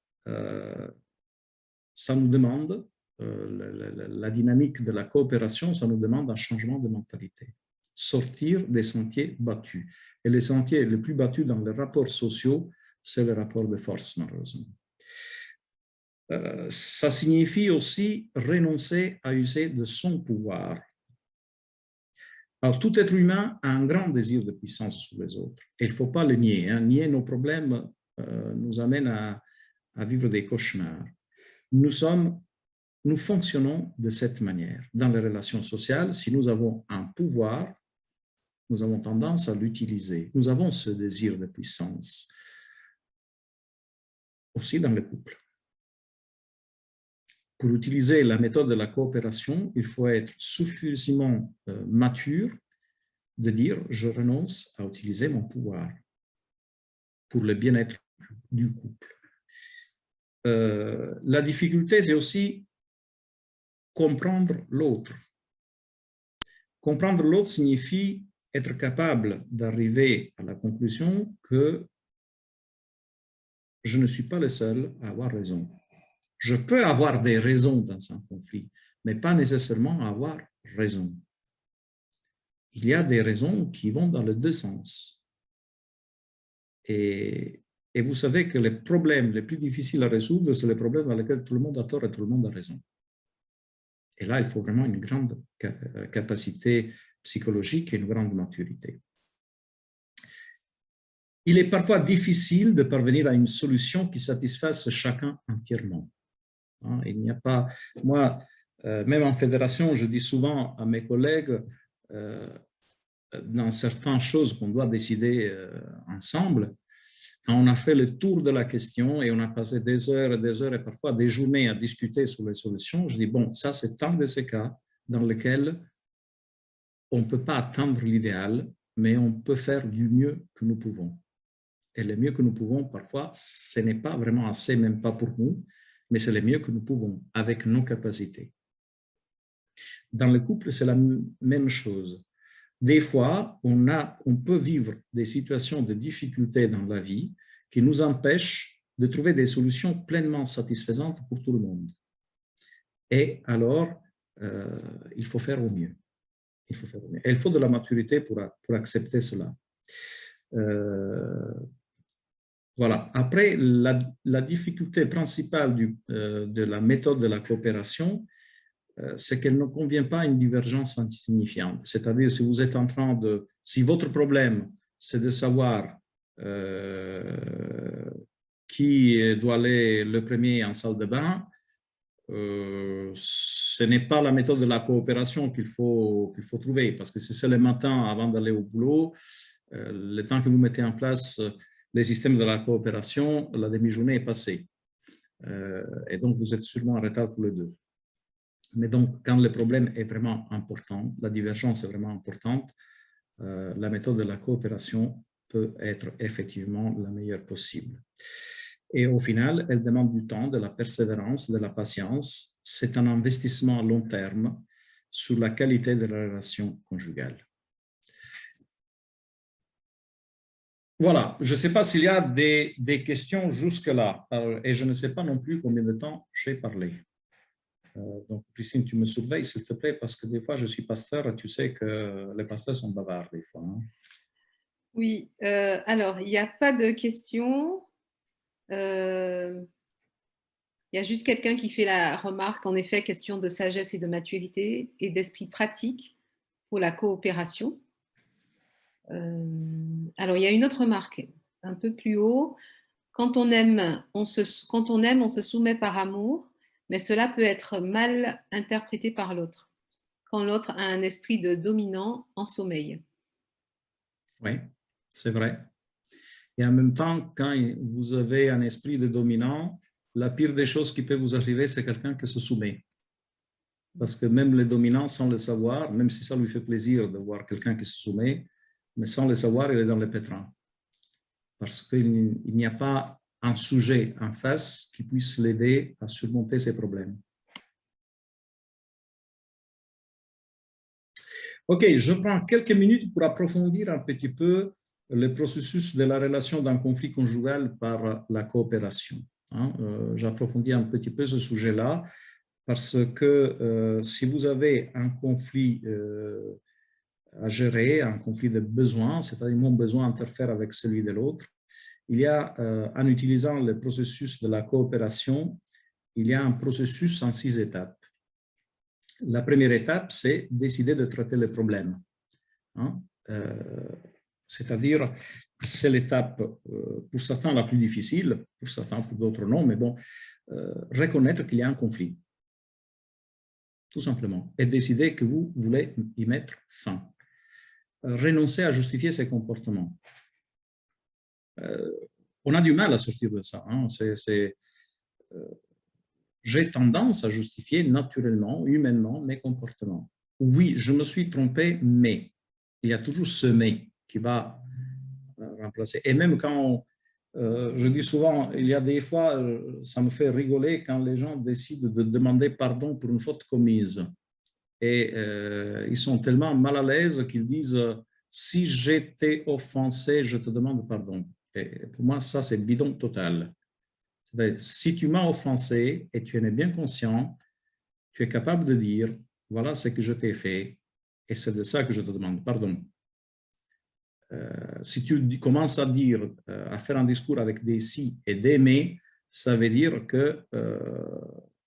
ça nous demande, la dynamique de la coopération, ça nous demande un changement de mentalité. Sortir des sentiers battus. Et les sentiers les plus battus dans les rapports sociaux, c'est le rapport de force, malheureusement. Ça signifie aussi renoncer à user de son pouvoir. Alors, tout être humain a un grand désir de puissance sur les autres. Et il ne faut pas le nier. Nier nos problèmes nous amène à vivre des cauchemars. Nous fonctionnons de cette manière. Dans les relations sociales, si nous avons un pouvoir, nous avons tendance à l'utiliser. Nous avons ce désir de puissance. Aussi dans le couple. Pour utiliser la méthode de la coopération, il faut être suffisamment mature de dire « je renonce à utiliser mon pouvoir » pour le bien-être du couple. La difficulté, c'est aussi comprendre l'autre. Comprendre l'autre signifie être capable d'arriver à la conclusion que je ne suis pas le seul à avoir raison. Je peux avoir des raisons dans un conflit, mais pas nécessairement avoir raison. Il y a des raisons qui vont dans les deux sens. Et vous savez que les problèmes les plus difficiles à résoudre, c'est les problèmes dans lesquels tout le monde a tort et tout le monde a raison. Et là, il faut vraiment une grande capacité psychologique et une grande maturité. Il est parfois difficile de parvenir à une solution qui satisfasse chacun entièrement. Il n'y a pas... Moi, même en fédération, je dis souvent à mes collègues, dans certaines choses qu'on doit décider ensemble, quand on a fait le tour de la question et on a passé des heures et parfois des journées à discuter sur les solutions, je dis, bon, ça c'est un de ces cas dans lesquels on ne peut pas atteindre l'idéal, mais on peut faire du mieux que nous pouvons. Et le mieux que nous pouvons, parfois, ce n'est pas vraiment assez, même pas pour nous, mais c'est le mieux que nous pouvons avec nos capacités. Dans le couple, c'est la même chose. Des fois, on peut vivre des situations de difficulté dans la vie qui nous empêchent de trouver des solutions pleinement satisfaisantes pour tout le monde. Et alors, il faut faire au mieux. Il faut faire au mieux. Et il faut de la maturité pour accepter cela. Voilà. Après, la difficulté principale de la méthode de la coopération, c'est qu'elle ne convient pas à une divergence insignifiante. C'est-à-dire, si vous êtes en train de... Si votre problème, c'est de savoir qui doit aller le premier en salle de bain, ce n'est pas la méthode de la coopération qu'il faut trouver, parce que si c'est le matin avant d'aller au boulot, le temps que vous mettez en place les systèmes de la coopération, la demi-journée est passée. Et donc, vous êtes sûrement en retard pour les deux. Mais donc, quand le problème est vraiment important, la divergence est vraiment importante, la méthode de la coopération peut être effectivement la meilleure possible. Et au final, elle demande du temps, de la persévérance, de la patience. C'est un investissement à long terme sur la qualité de la relation conjugale. Voilà, je ne sais pas s'il y a des questions jusque-là, et je ne sais pas non plus combien de temps j'ai parlé. Donc, Christine, tu me surveilles, s'il te plaît, parce que des fois, je suis pasteur, et tu sais que les pasteurs sont bavards, des fois. Hein. Oui, alors, il n'y a pas de questions. Il y a juste quelqu'un qui fait la remarque, en effet, question de sagesse et de maturité et d'esprit pratique pour la coopération. Alors, il y a une autre remarque, un peu plus haut. Quand on aime, on se soumet par amour, mais cela peut être mal interprété par l'autre, quand l'autre a un esprit de dominant en sommeil. Oui, c'est vrai. Et en même temps, quand vous avez un esprit de dominant, la pire des choses qui peut vous arriver, c'est quelqu'un qui se soumet. Parce que même le dominant, sans le savoir, même si ça lui fait plaisir de voir quelqu'un qui se soumet, mais sans le savoir, il est dans le pétrin. Parce qu'il n'y a pas un sujet en face qui puisse l'aider à surmonter ses problèmes. OK, je prends quelques minutes pour approfondir un petit peu le processus de la relation d'un conflit conjugal par la coopération. J'approfondis un petit peu ce sujet-là parce que si vous avez un conflit à gérer, un conflit de besoins, c'est-à-dire mon besoin interfère avec celui de l'autre, il y a, en utilisant le processus de la coopération, il y a un processus en 6 étapes. La première étape, c'est décider de traiter le problème. C'est-à-dire, c'est l'étape, pour certains, la plus difficile, pour certains, pour d'autres non, mais bon, reconnaître qu'il y a un conflit, tout simplement, et décider que vous voulez y mettre fin. Renoncer à justifier ses comportements. On a du mal à sortir de ça. J'ai tendance à justifier naturellement, humainement, mes comportements. Oui, je me suis trompé, mais il y a toujours ce mais qui va remplacer. Et même quand, je dis souvent, il y a des fois, ça me fait rigoler quand les gens décident de demander pardon pour une faute commise. Et ils sont tellement mal à l'aise qu'ils disent « si j'étais offensé, je te demande pardon ». Et pour moi, ça, c'est bidon total. Si tu m'as offensé et tu en es bien conscient, tu es capable de dire « voilà ce que je t'ai fait et c'est de ça que je te demande pardon ». Si tu commences à dire, à faire un discours avec des si et des mais, ça veut dire que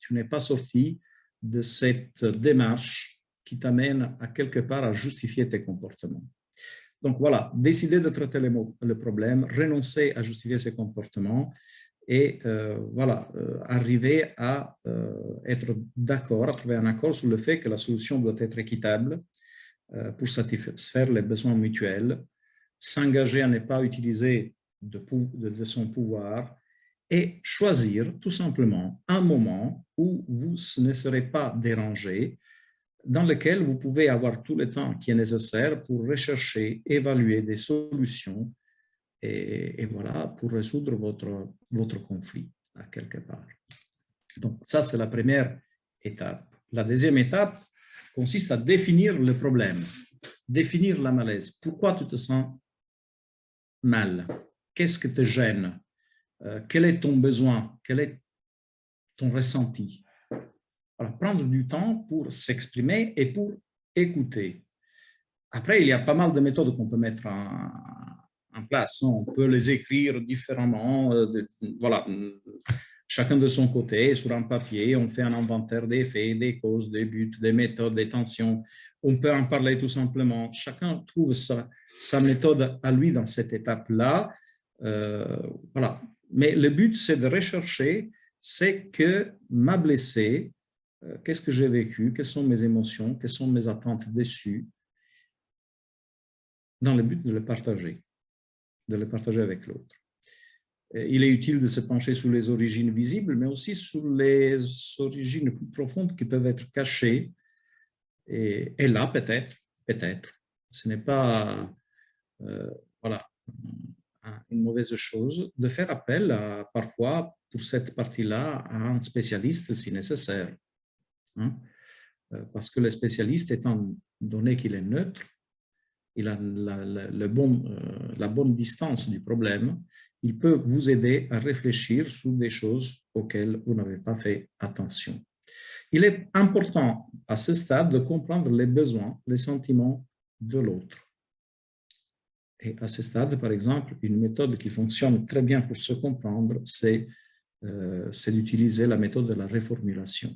tu n'es pas sorti de cette démarche qui t'amène à quelque part à justifier tes comportements. Donc voilà, décider de traiter le problème, renoncer à justifier ses comportements et voilà, arriver à être d'accord, à trouver un accord sur le fait que la solution doit être équitable pour satisfaire les besoins mutuels, s'engager à ne pas utiliser de son pouvoir et choisir tout simplement un moment où vous ne serez pas dérangé, dans lequel vous pouvez avoir tout le temps qui est nécessaire pour rechercher, évaluer des solutions et voilà, pour résoudre votre conflit à quelque part. Donc ça, c'est la première étape. La deuxième étape consiste à définir le problème, définir la malaise. Pourquoi tu te sens mal? Qu'est-ce qui te gêne? quel est ton besoin, quel est ton ressenti. Voilà, prendre du temps pour s'exprimer et pour écouter. Après, il y a pas mal de méthodes qu'on peut mettre en place. On peut les écrire différemment. Voilà, chacun de son côté, sur un papier, on fait un inventaire des faits, des causes, des buts, des méthodes, des tensions. On peut en parler tout simplement. Chacun trouve sa méthode à lui dans cette étape-là. Voilà. Mais le but, c'est de rechercher ce que m'a blessé, qu'est-ce que j'ai vécu, quelles sont mes émotions, quelles sont mes attentes déçues, dans le but de le partager avec l'autre. Il est utile de se pencher sur les origines visibles, mais aussi sur les origines plus profondes qui peuvent être cachées. Et là, peut-être, ce n'est pas voilà, une mauvaise chose de faire appel parfois pour cette partie-là à un spécialiste si nécessaire. Hein? Parce que le spécialiste, étant donné qu'il est neutre, il a la bonne distance du problème, il peut vous aider à réfléchir sur des choses auxquelles vous n'avez pas fait attention. Il est important à ce stade de comprendre les besoins, les sentiments de l'autre. Et à ce stade, par exemple, une méthode qui fonctionne très bien pour se comprendre, c'est d'utiliser la méthode de la reformulation.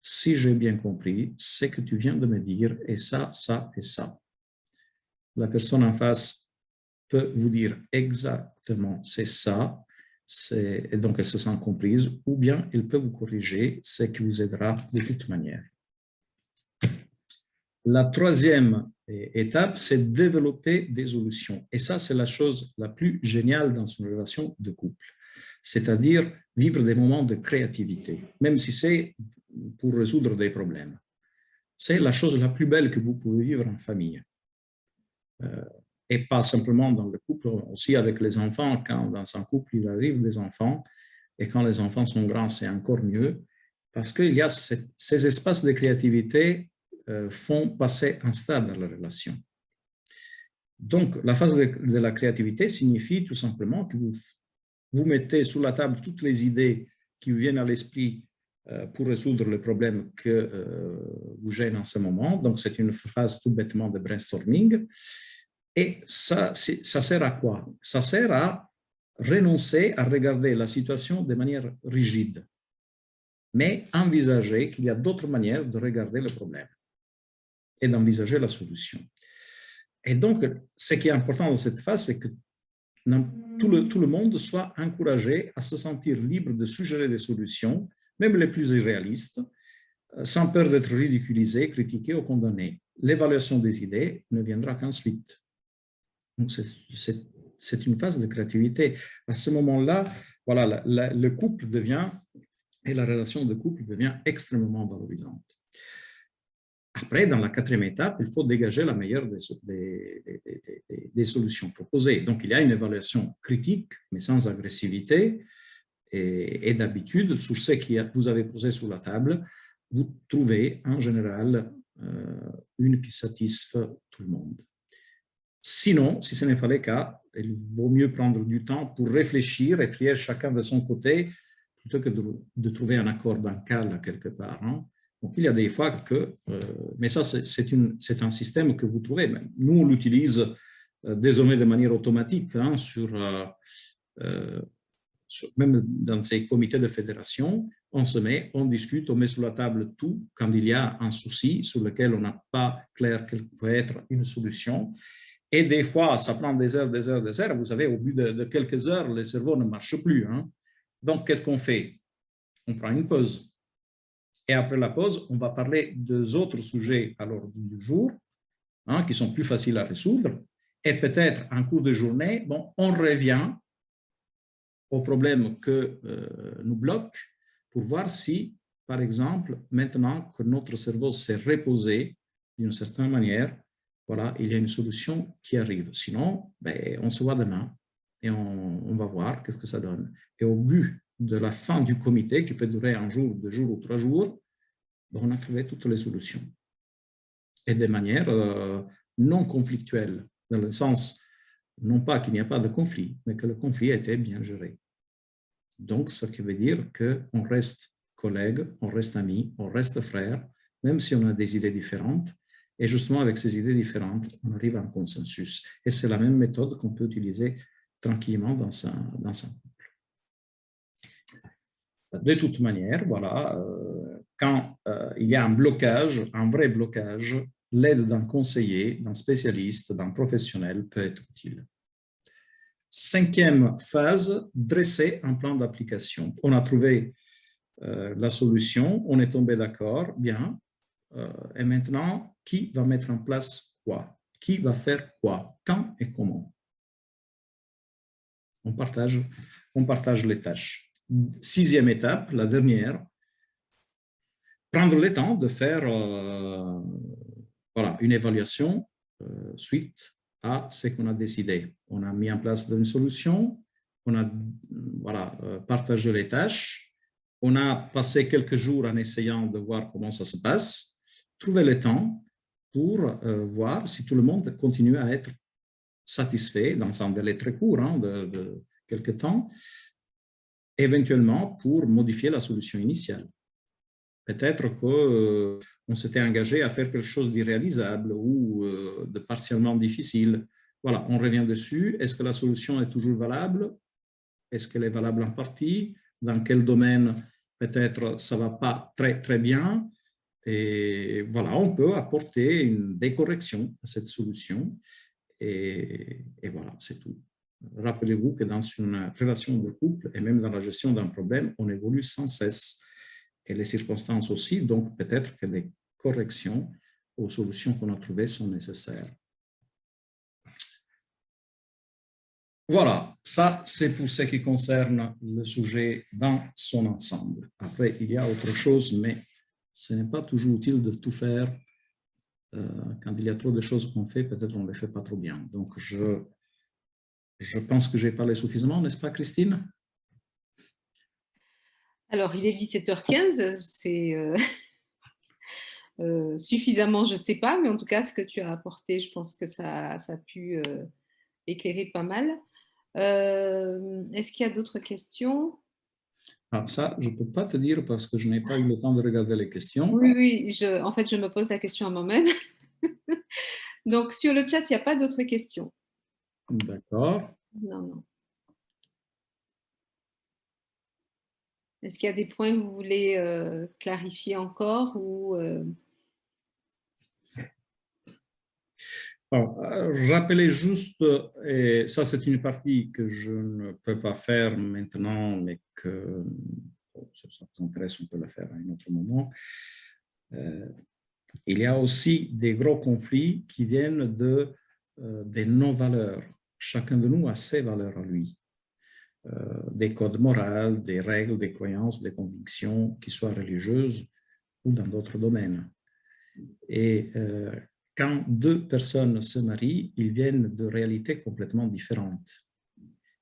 Si j'ai bien compris, c'est que tu viens de me dire et ça, ça et ça. La personne en face peut vous dire exactement c'est ça, et donc elle se sent comprise, ou bien elle peut vous corriger, ce qui vous aidera de toute manière. La troisième étape, c'est développer des solutions. Et ça, c'est la chose la plus géniale dans une relation de couple. C'est-à-dire vivre des moments de créativité, même si c'est pour résoudre des problèmes. C'est la chose la plus belle que vous pouvez vivre en famille. Et pas simplement dans le couple, aussi avec les enfants. Quand dans un couple, il arrive des enfants, et quand les enfants sont grands, c'est encore mieux, parce qu'il y a ces espaces de créativité font passer un stade dans la relation. Donc, la phase de la créativité signifie tout simplement que vous mettez sur la table toutes les idées qui vous viennent à l'esprit pour résoudre le problème que vous gêne en ce moment. Donc, c'est une phase tout bêtement de brainstorming. Et ça sert à quoi? Ça sert à renoncer à regarder la situation de manière rigide, mais envisager qu'il y a d'autres manières de regarder le problème et d'envisager la solution. Et donc, ce qui est important dans cette phase, c'est que tout le monde soit encouragé à se sentir libre de suggérer des solutions, même les plus irréalistes, sans peur d'être ridiculisé, critiqué ou condamné. L'évaluation des idées ne viendra qu'ensuite. Donc, c'est une phase de créativité. À ce moment-là, voilà, le couple devient, et la relation de couple devient extrêmement valorisante. Après, dans la quatrième étape, il faut dégager la meilleure des solutions proposées. Donc, il y a une évaluation critique, mais sans agressivité. Et d'habitude, sur ce que vous avez posé sur la table, vous trouvez en général une qui satisfait tout le monde. Sinon, si ce n'est pas le cas, il vaut mieux prendre du temps pour réfléchir et trier chacun de son côté plutôt que de trouver un accord bancal quelque part. Hein. Donc, il y a des fois que... mais ça, c'est un système que vous trouvez. Nous, on l'utilise désormais de manière automatique hein, même dans ces comités de fédération. On se met, on discute, on met sur la table tout quand il y a un souci sur lequel on n'a pas clair quelle peut être une solution. Et des fois, ça prend des heures. Vous savez, au bout de quelques heures, le cerveau ne marche plus. Hein. Donc, qu'est-ce qu'on fait? On prend une pause. Et après la pause, on va parler des autres sujets à l'ordre du jour, hein, qui sont plus faciles à résoudre. Et peut-être, en cours de journée, bon, on revient aux problèmes que nous bloquent pour voir si, par exemple, maintenant que notre cerveau s'est reposé d'une certaine manière, voilà, il y a une solution qui arrive. Sinon, ben, on se voit demain et on va voir qu'est-ce que ça donne. Et au but de la fin du comité, qui peut durer un jour, 2 jours ou 3 jours, ben, on a trouvé toutes les solutions. Et de manière non conflictuelle, dans le sens, non pas qu'il n'y a pas de conflit, mais que le conflit a été bien géré. Donc, ce qui veut dire qu'on reste collègues, on reste amis, on reste frères, même si on a des idées différentes. Et justement, avec ces idées différentes, on arrive à un consensus. Et c'est la même méthode qu'on peut utiliser tranquillement dans un couple. De toute manière, voilà, quand il y a un blocage, un vrai blocage, l'aide d'un conseiller, d'un spécialiste, d'un professionnel peut être utile. 5e phase, dresser un plan d'application. On a trouvé la solution, on est tombé d'accord, bien. Et maintenant, qui va mettre en place quoi? Qui va faire quoi? Quand et comment? On partage les tâches. 6e étape, la dernière, prendre le temps de faire voilà, une évaluation suite à ce qu'on a décidé. On a mis en place une solution, on a voilà, partagé les tâches, on a passé quelques jours en essayant de voir comment ça se passe, trouver le temps pour voir si tout le monde continue à être satisfait dans un délai très court de quelques temps, éventuellement pour modifier la solution initiale. Peut-être qu'on s'était engagé à faire quelque chose d'irréalisable ou de partiellement difficile. Voilà, on revient dessus. Est-ce que la solution est toujours valable? Est-ce qu'elle est valable en partie? Dans quel domaine peut-être ça ne va pas très, très bien? Et voilà, on peut apporter des corrections à cette solution. Et voilà, c'est tout. Rappelez-vous que dans une relation de couple et même dans la gestion d'un problème, on évolue sans cesse. Et les circonstances aussi, donc peut-être que des corrections aux solutions qu'on a trouvées sont nécessaires. Voilà, ça c'est pour ce qui concerne le sujet dans son ensemble. Après, il y a autre chose, mais ce n'est pas toujours utile de tout faire. Quand il y a trop de choses qu'on fait, peut-être on ne les fait pas trop bien. Donc, je pense que j'ai parlé suffisamment, n'est-ce pas, Christine? Alors, il est 17h15, c'est suffisamment, je ne sais pas, mais en tout cas, ce que tu as apporté, je pense que ça a pu éclairer pas mal. Est-ce qu'il y a d'autres questions? Alors ça, je ne peux pas te dire parce que je n'ai pas eu le temps de regarder les questions. Oui, oui, en fait, je me pose la question à moi-même. Donc, sur le chat, il n'y a pas d'autres questions. D'accord. Non, non. Est-ce qu'il y a des points que vous voulez clarifier encore ou Alors, rappelez juste, et ça c'est une partie que je ne peux pas faire maintenant, mais que si ça t'intéresse, on peut le faire à un autre moment. Il y a aussi des gros conflits qui viennent de nos valeurs. Chacun de nous a ses valeurs à lui. Des codes moraux, des règles, des croyances, des convictions, qui soient religieuses ou dans d'autres domaines. Et quand deux personnes se marient, ils viennent de réalités complètement différentes.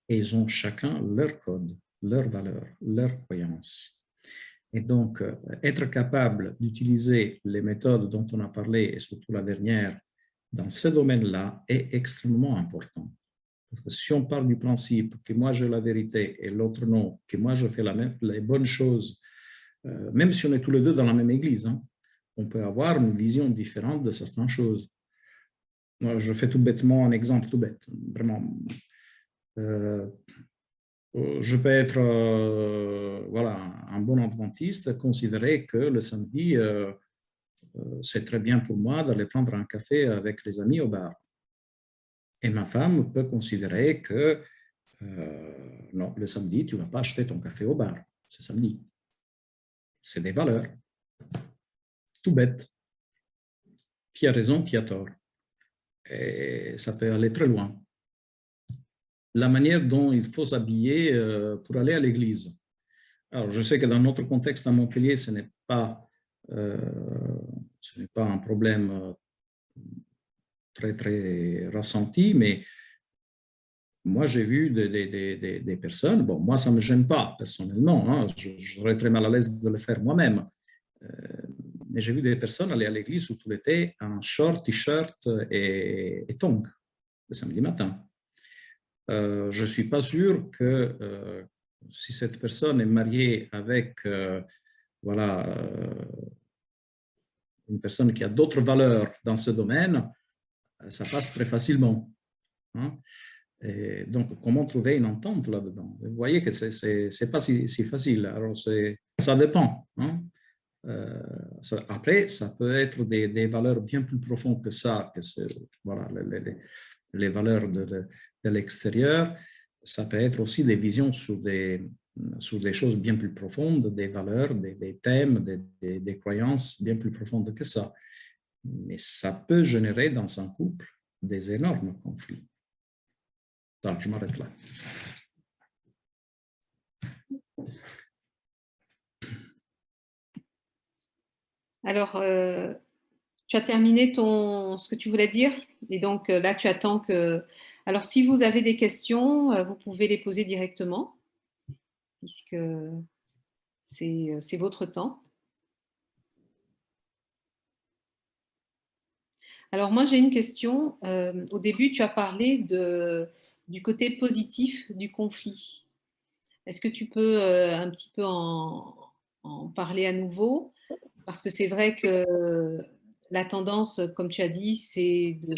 Et ils ont chacun leur code, leurs valeurs, leurs croyances. Et donc, être capable d'utiliser les méthodes dont on a parlé, et surtout la dernière, dans ce domaine-là, est extrêmement important. Parce que si on part du principe que moi j'ai la vérité et l'autre non, que moi je fais les bonnes choses, même si on est tous les deux dans la même église, on peut avoir une vision différente de certaines choses. Moi, je fais tout bêtement un exemple tout bête, vraiment. Je peux être voilà, un bon adventiste, considérer que le samedi, c'est très bien pour moi d'aller prendre un café avec les amis au bar. Et ma femme peut considérer que non, le samedi, tu ne vas pas acheter ton café au bar, c'est samedi. C'est des valeurs. Tout bête. Qui a raison, qui a tort. Et ça peut aller très loin. La manière dont il faut s'habiller pour aller à l'église. Alors, je sais que dans notre contexte à Montpellier, ce n'est pas un problème très, très ressenti, mais moi, j'ai vu des personnes, bon, moi, ça ne me gêne pas personnellement, je serais très mal à l'aise de le faire moi-même, mais j'ai vu des personnes aller à l'église tout l'été en short, t-shirt et tongs le samedi matin. Je ne suis pas sûr que si cette personne est mariée avec voilà, une personne qui a d'autres valeurs dans ce domaine, ça passe très facilement. Hein. Et donc, comment trouver une entente là-dedans? Vous voyez que ce n'est pas si facile. Alors, ça dépend. Hein. Après, ça peut être des valeurs bien plus profondes que ça, que voilà, les valeurs de l'extérieur. Ça peut être aussi des visions sur des choses bien plus profondes, des valeurs, des thèmes, des croyances bien plus profondes que ça. Mais ça peut générer dans un couple des énormes conflits. Ça, je m'arrête là. Alors, tu as terminé ce que tu voulais dire et donc là, tu attends que... Alors, si vous avez des questions, vous pouvez les poser directement puisque c'est votre temps. Alors, moi, j'ai une question. Au début, tu as parlé du côté positif du conflit. Est-ce que tu peux un petit peu en parler à nouveau? Parce que c'est vrai que la tendance, comme tu as dit, c'est de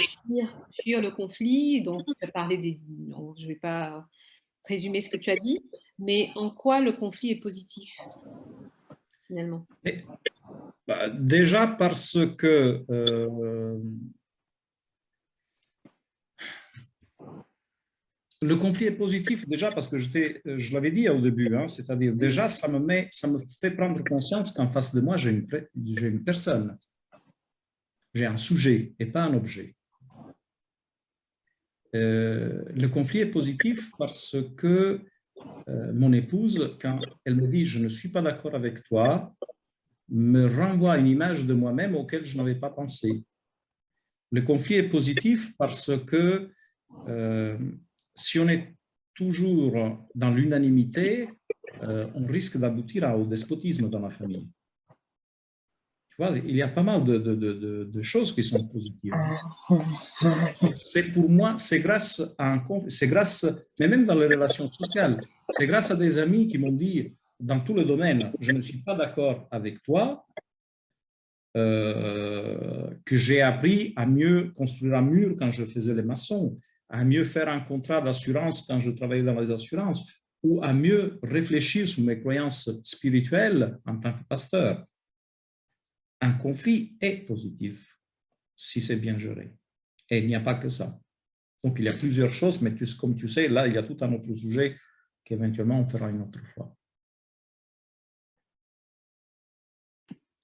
fuir le conflit. Donc, tu as parlé je ne vais pas résumer ce que tu as dit, mais en quoi le conflit est positif, finalement? Déjà parce que le conflit est positif, déjà parce que je l'avais dit au début, hein, c'est-à-dire déjà ça me fait prendre conscience qu'en face de moi, j'ai une personne, j'ai un sujet et pas un objet. Le conflit est positif parce que mon épouse, quand elle me dit « je ne suis pas d'accord avec toi », me renvoie une image de moi-même auquel je n'avais pas pensé. Le conflit est positif parce que si on est toujours dans l'unanimité, on risque d'aboutir au despotisme dans la famille. Tu vois, il y a pas mal de choses qui sont positives. Pour moi, c'est grâce à un conflit, mais même dans les relations sociales, c'est grâce à des amis qui m'ont dit, dans tout le domaine, je ne suis pas d'accord avec toi, que j'ai appris à mieux construire un mur quand je faisais les maçons, à mieux faire un contrat d'assurance quand je travaillais dans les assurances, ou à mieux réfléchir sur mes croyances spirituelles en tant que pasteur. Un conflit est positif si c'est bien géré. Et il n'y a pas que ça. Donc, il y a plusieurs choses, mais comme tu sais, là, il y a tout un autre sujet qu'éventuellement on fera une autre fois.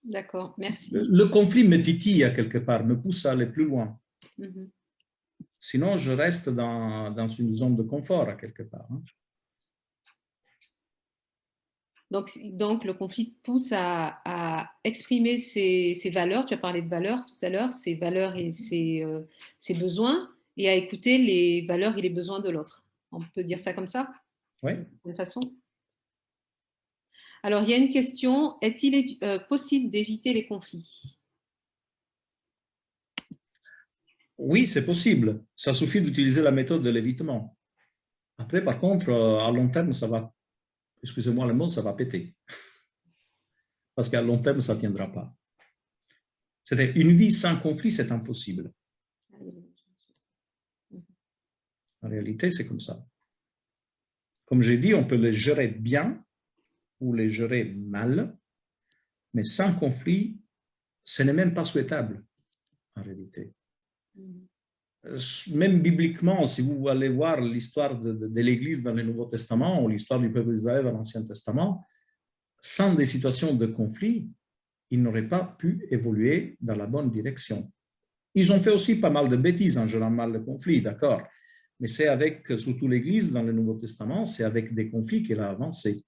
D'accord, merci. Le conflit me titille à quelque part, me pousse à aller plus loin. Mm-hmm. Sinon, je reste dans une zone de confort à quelque part. Hein. Donc, le conflit pousse à exprimer ses valeurs. Tu as parlé de valeurs tout à l'heure, ses valeurs et ses besoins, et à écouter les valeurs et les besoins de l'autre. On peut dire ça comme ça? Oui. De façon. Alors, il y a une question. Est-il possible d'éviter les conflits? Oui, c'est possible. Ça suffit d'utiliser la méthode de l'évitement. Après, par contre, à long terme, ça va, excusez-moi le mot, ça va péter. Parce qu'à long terme, ça ne tiendra pas. C'était une vie sans conflit, c'est impossible. En réalité, c'est comme ça. Comme j'ai dit, on peut les gérer bien ou les gérer mal, mais sans conflit, ce n'est même pas souhaitable, en réalité. Même bibliquement, si vous allez voir l'histoire de l'Église dans le Nouveau Testament ou l'histoire du peuple d'Israël dans l'Ancien Testament, sans des situations de conflit, ils n'auraient pas pu évoluer dans la bonne direction. Ils ont fait aussi pas mal de bêtises en gérant mal le conflit, d'accord, mais c'est avec, surtout l'Église dans le Nouveau Testament, c'est avec des conflits qu'elle a avancé,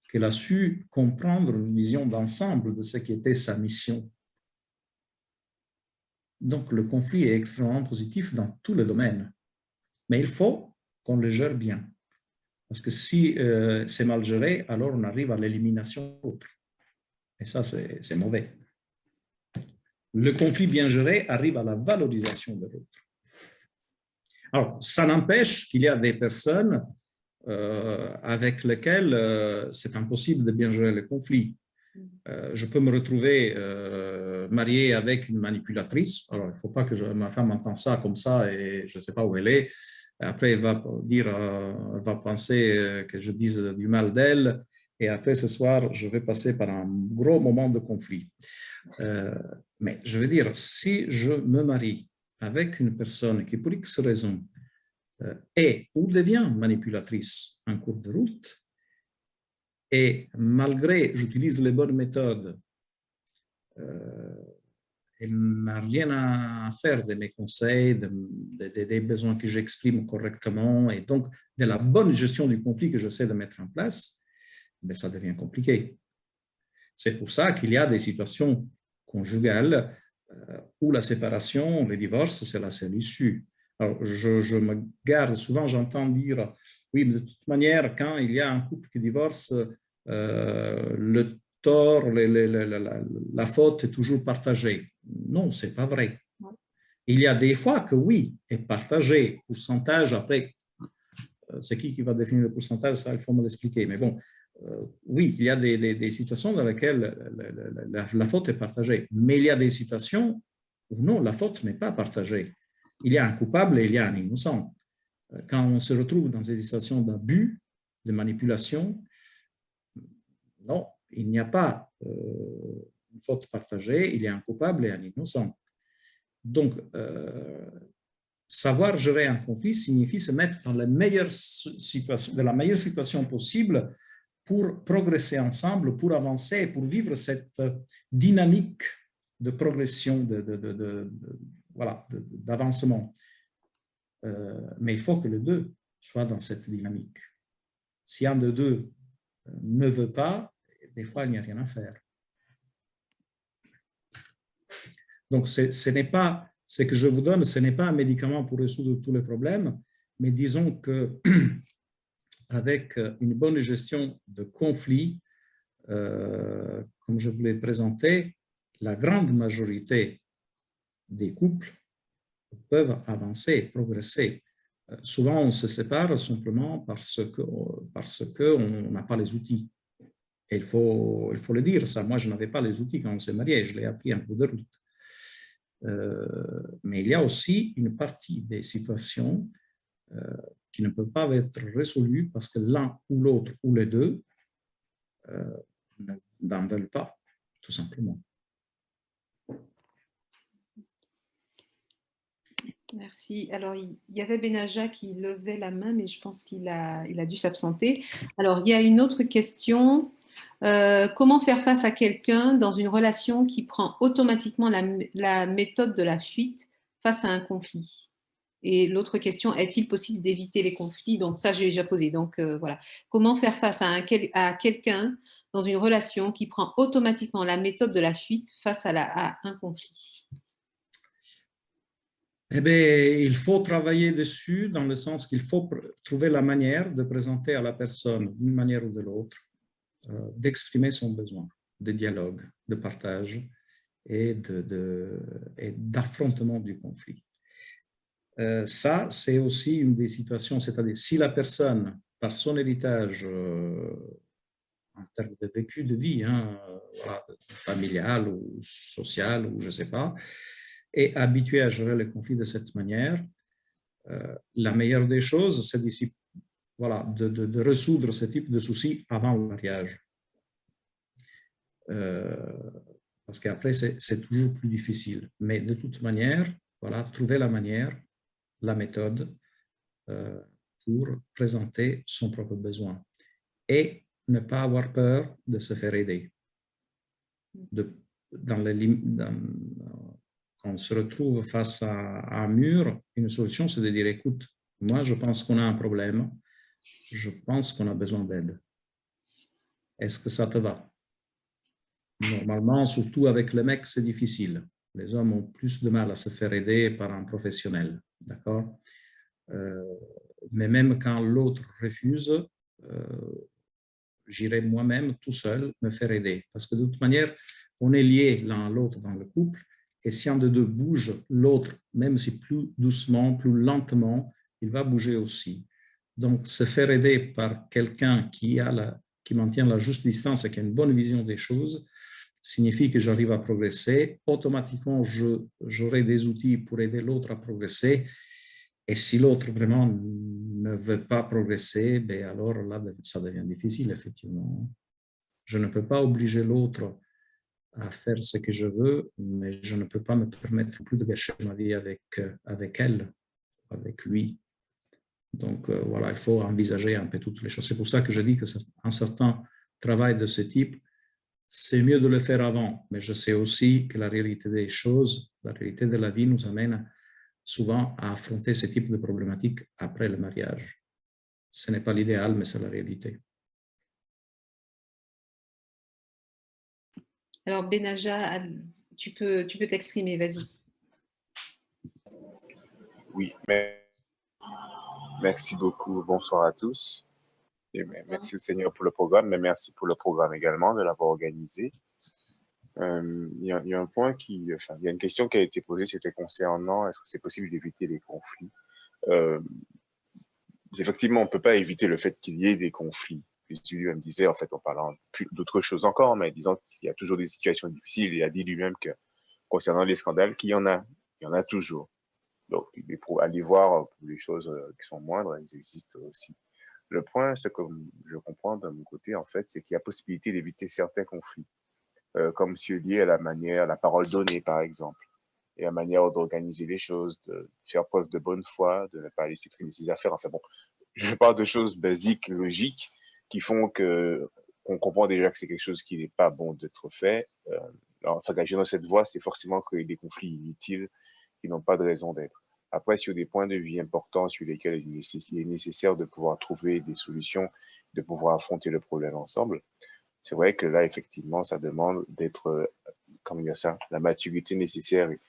qu'elle a su comprendre une vision d'ensemble de ce qui était sa mission. Donc, le conflit est extrêmement positif dans tous les domaines. Mais il faut qu'on le gère bien. Parce que si c'est mal géré, alors on arrive à l'élimination d'autres. Et ça, c'est mauvais. Le conflit bien géré arrive à la valorisation de l'autre. Alors, ça n'empêche qu'il y a des personnes avec lesquels c'est impossible de bien gérer les conflits. Je peux me retrouver marié avec une manipulatrice. Alors, il ne faut pas que ma femme entende ça comme ça et je ne sais pas où elle est. Après, elle va dire, elle va penser que je dise du mal d'elle. Et après, ce soir, je vais passer par un gros moment de conflit. Mais je veux dire, si je me marie avec une personne qui, pour X raison, est ou devient manipulatrice en cours de route, et malgré, j'utilise les bonnes méthodes, elle n'a rien à faire de mes conseils, des besoins que j'exprime correctement, et donc de la bonne gestion du conflit que j'essaie de mettre en place, ben, ça devient compliqué. C'est pour ça qu'il y a des situations conjugales où la séparation, le divorce, c'est la seule issue. Alors, je me garde, souvent j'entends dire, oui, mais de toute manière, quand il y a un couple qui divorce, le tort, la faute est toujours partagée. Non, ce n'est pas vrai. Il y a des fois que oui, est partagé, pourcentage, après, c'est qui va définir le pourcentage, ça il faut me l'expliquer, mais bon, oui, il y a des situations dans lesquelles la faute est partagée, mais il y a des situations où non, la faute n'est pas partagée. Il y a un coupable et il y a un innocent. Quand on se retrouve dans des situations d'abus, de manipulation, non, il n'y a pas une faute partagée, il y a un coupable et un innocent. Donc, savoir gérer un conflit signifie se mettre dans la meilleure situation possible pour progresser ensemble, pour avancer, pour vivre cette dynamique de progression, d'avancement. Mais il faut que les deux soient dans cette dynamique. Si un de deux ne veut pas, des fois, il n'y a rien à faire. Donc, ce que je vous donne, ce n'est pas un médicament pour résoudre tous les problèmes, mais disons que avec une bonne gestion de conflits, comme je vous l'ai présenté, la grande majorité des couples peuvent avancer, progresser. Souvent, on se sépare simplement parce qu'on n'a pas les outils. Et il faut le dire, ça. Moi, je n'avais pas les outils quand on s'est marié, je l'ai appris en cours de route. Mais il y a aussi une partie des situations qui ne peuvent pas être résolues parce que l'un ou l'autre ou les deux n'en veulent pas, tout simplement. Merci. Alors, il y avait Benaja qui levait la main, mais je pense qu'il a dû s'absenter. Alors, il y a une autre question. Comment faire face à quelqu'un dans une relation qui prend automatiquement la méthode de la fuite face à un conflit? Et l'autre question, est-il possible d'éviter les conflits? Donc, ça, j'ai déjà posé. Donc, voilà. Comment faire face à quelqu'un dans une relation qui prend automatiquement la méthode de la fuite face à un conflit? Eh bien, il faut travailler dessus dans le sens qu'il faut trouver la manière de présenter à la personne, d'une manière ou de l'autre, d'exprimer son besoin de dialogue, de partage et d'affrontement du conflit. Ça, c'est aussi une des situations, c'est-à-dire si la personne, par son héritage, en termes de vécu de vie, voilà, familial ou social, ou je ne sais pas, est habitué à gérer les conflits de cette manière, la meilleure des choses, c'est voilà, de résoudre ce type de soucis avant le mariage. Parce qu'après, c'est toujours plus difficile. Mais de toute manière, voilà, trouver la manière, la méthode pour présenter son propre besoin. Et ne pas avoir peur de se faire aider. Quand on se retrouve face à un mur, une solution, c'est de dire, écoute, moi, je pense qu'on a un problème, je pense qu'on a besoin d'aide. Est-ce que ça te va? Normalement, surtout avec les mecs, c'est difficile. Les hommes ont plus de mal à se faire aider par un professionnel, d'accord? Mais même quand l'autre refuse, j'irai moi-même tout seul me faire aider. Parce que de toute manière, on est liés l'un à l'autre dans le couple. Et si un de deux bouge, l'autre, même si plus doucement, plus lentement, il va bouger aussi. Donc, se faire aider par quelqu'un qui maintient la juste distance et qui a une bonne vision des choses, signifie que j'arrive à progresser. Automatiquement, j'aurai des outils pour aider l'autre à progresser. Et si l'autre vraiment ne veut pas progresser, ben alors là, ça devient difficile, effectivement. Je ne peux pas obliger l'autre à faire ce que je veux, mais je ne peux pas me permettre plus de gâcher ma vie avec elle, avec lui. Donc voilà, il faut envisager un peu toutes les choses. C'est pour ça que je dis que un certain travail de ce type, c'est mieux de le faire avant. Mais je sais aussi que la réalité des choses, la réalité de la vie nous amène souvent à affronter ce type de problématiques après le mariage. Ce n'est pas l'idéal, mais c'est la réalité. Alors, Benaja, tu peux t'exprimer, vas-y. Oui, merci beaucoup. Bonsoir à tous. Et merci au Seigneur pour le programme, mais merci pour le programme également de l'avoir organisé. Il y a un point il y a une question qui a été posée, c'était concernant est-ce que c'est possible d'éviter les conflits. Effectivement, on ne peut pas éviter le fait qu'il y ait des conflits. Jésus lui-même disait, en fait, en parlant d'autres choses encore, mais disant qu'il y a toujours des situations difficiles, il a dit lui-même que concernant les scandales, qu'il y en a toujours. Donc, pour aller voir pour les choses qui sont moindres, elles existent aussi. Le point, c'est que je comprends de mon côté, en fait, c'est qu'il y a possibilité d'éviter certains conflits, comme si lié à la parole donnée, par exemple, et la manière d'organiser les choses, de faire preuve de bonne foi, de ne pas laisser traîner ses affaires. Enfin bon, je parle de choses basiques, logiques, qui font qu'on comprend déjà que c'est quelque chose qui n'est pas bon d'être fait. Alors, s'engager dans cette voie, c'est forcément créer des conflits inutiles qui n'ont pas de raison d'être. Après, sur des points de vie importants sur lesquels il est nécessaire de pouvoir trouver des solutions, de pouvoir affronter le problème ensemble, c'est vrai que là, effectivement, ça demande d'être, comment dire ça, la maturité nécessaire. Et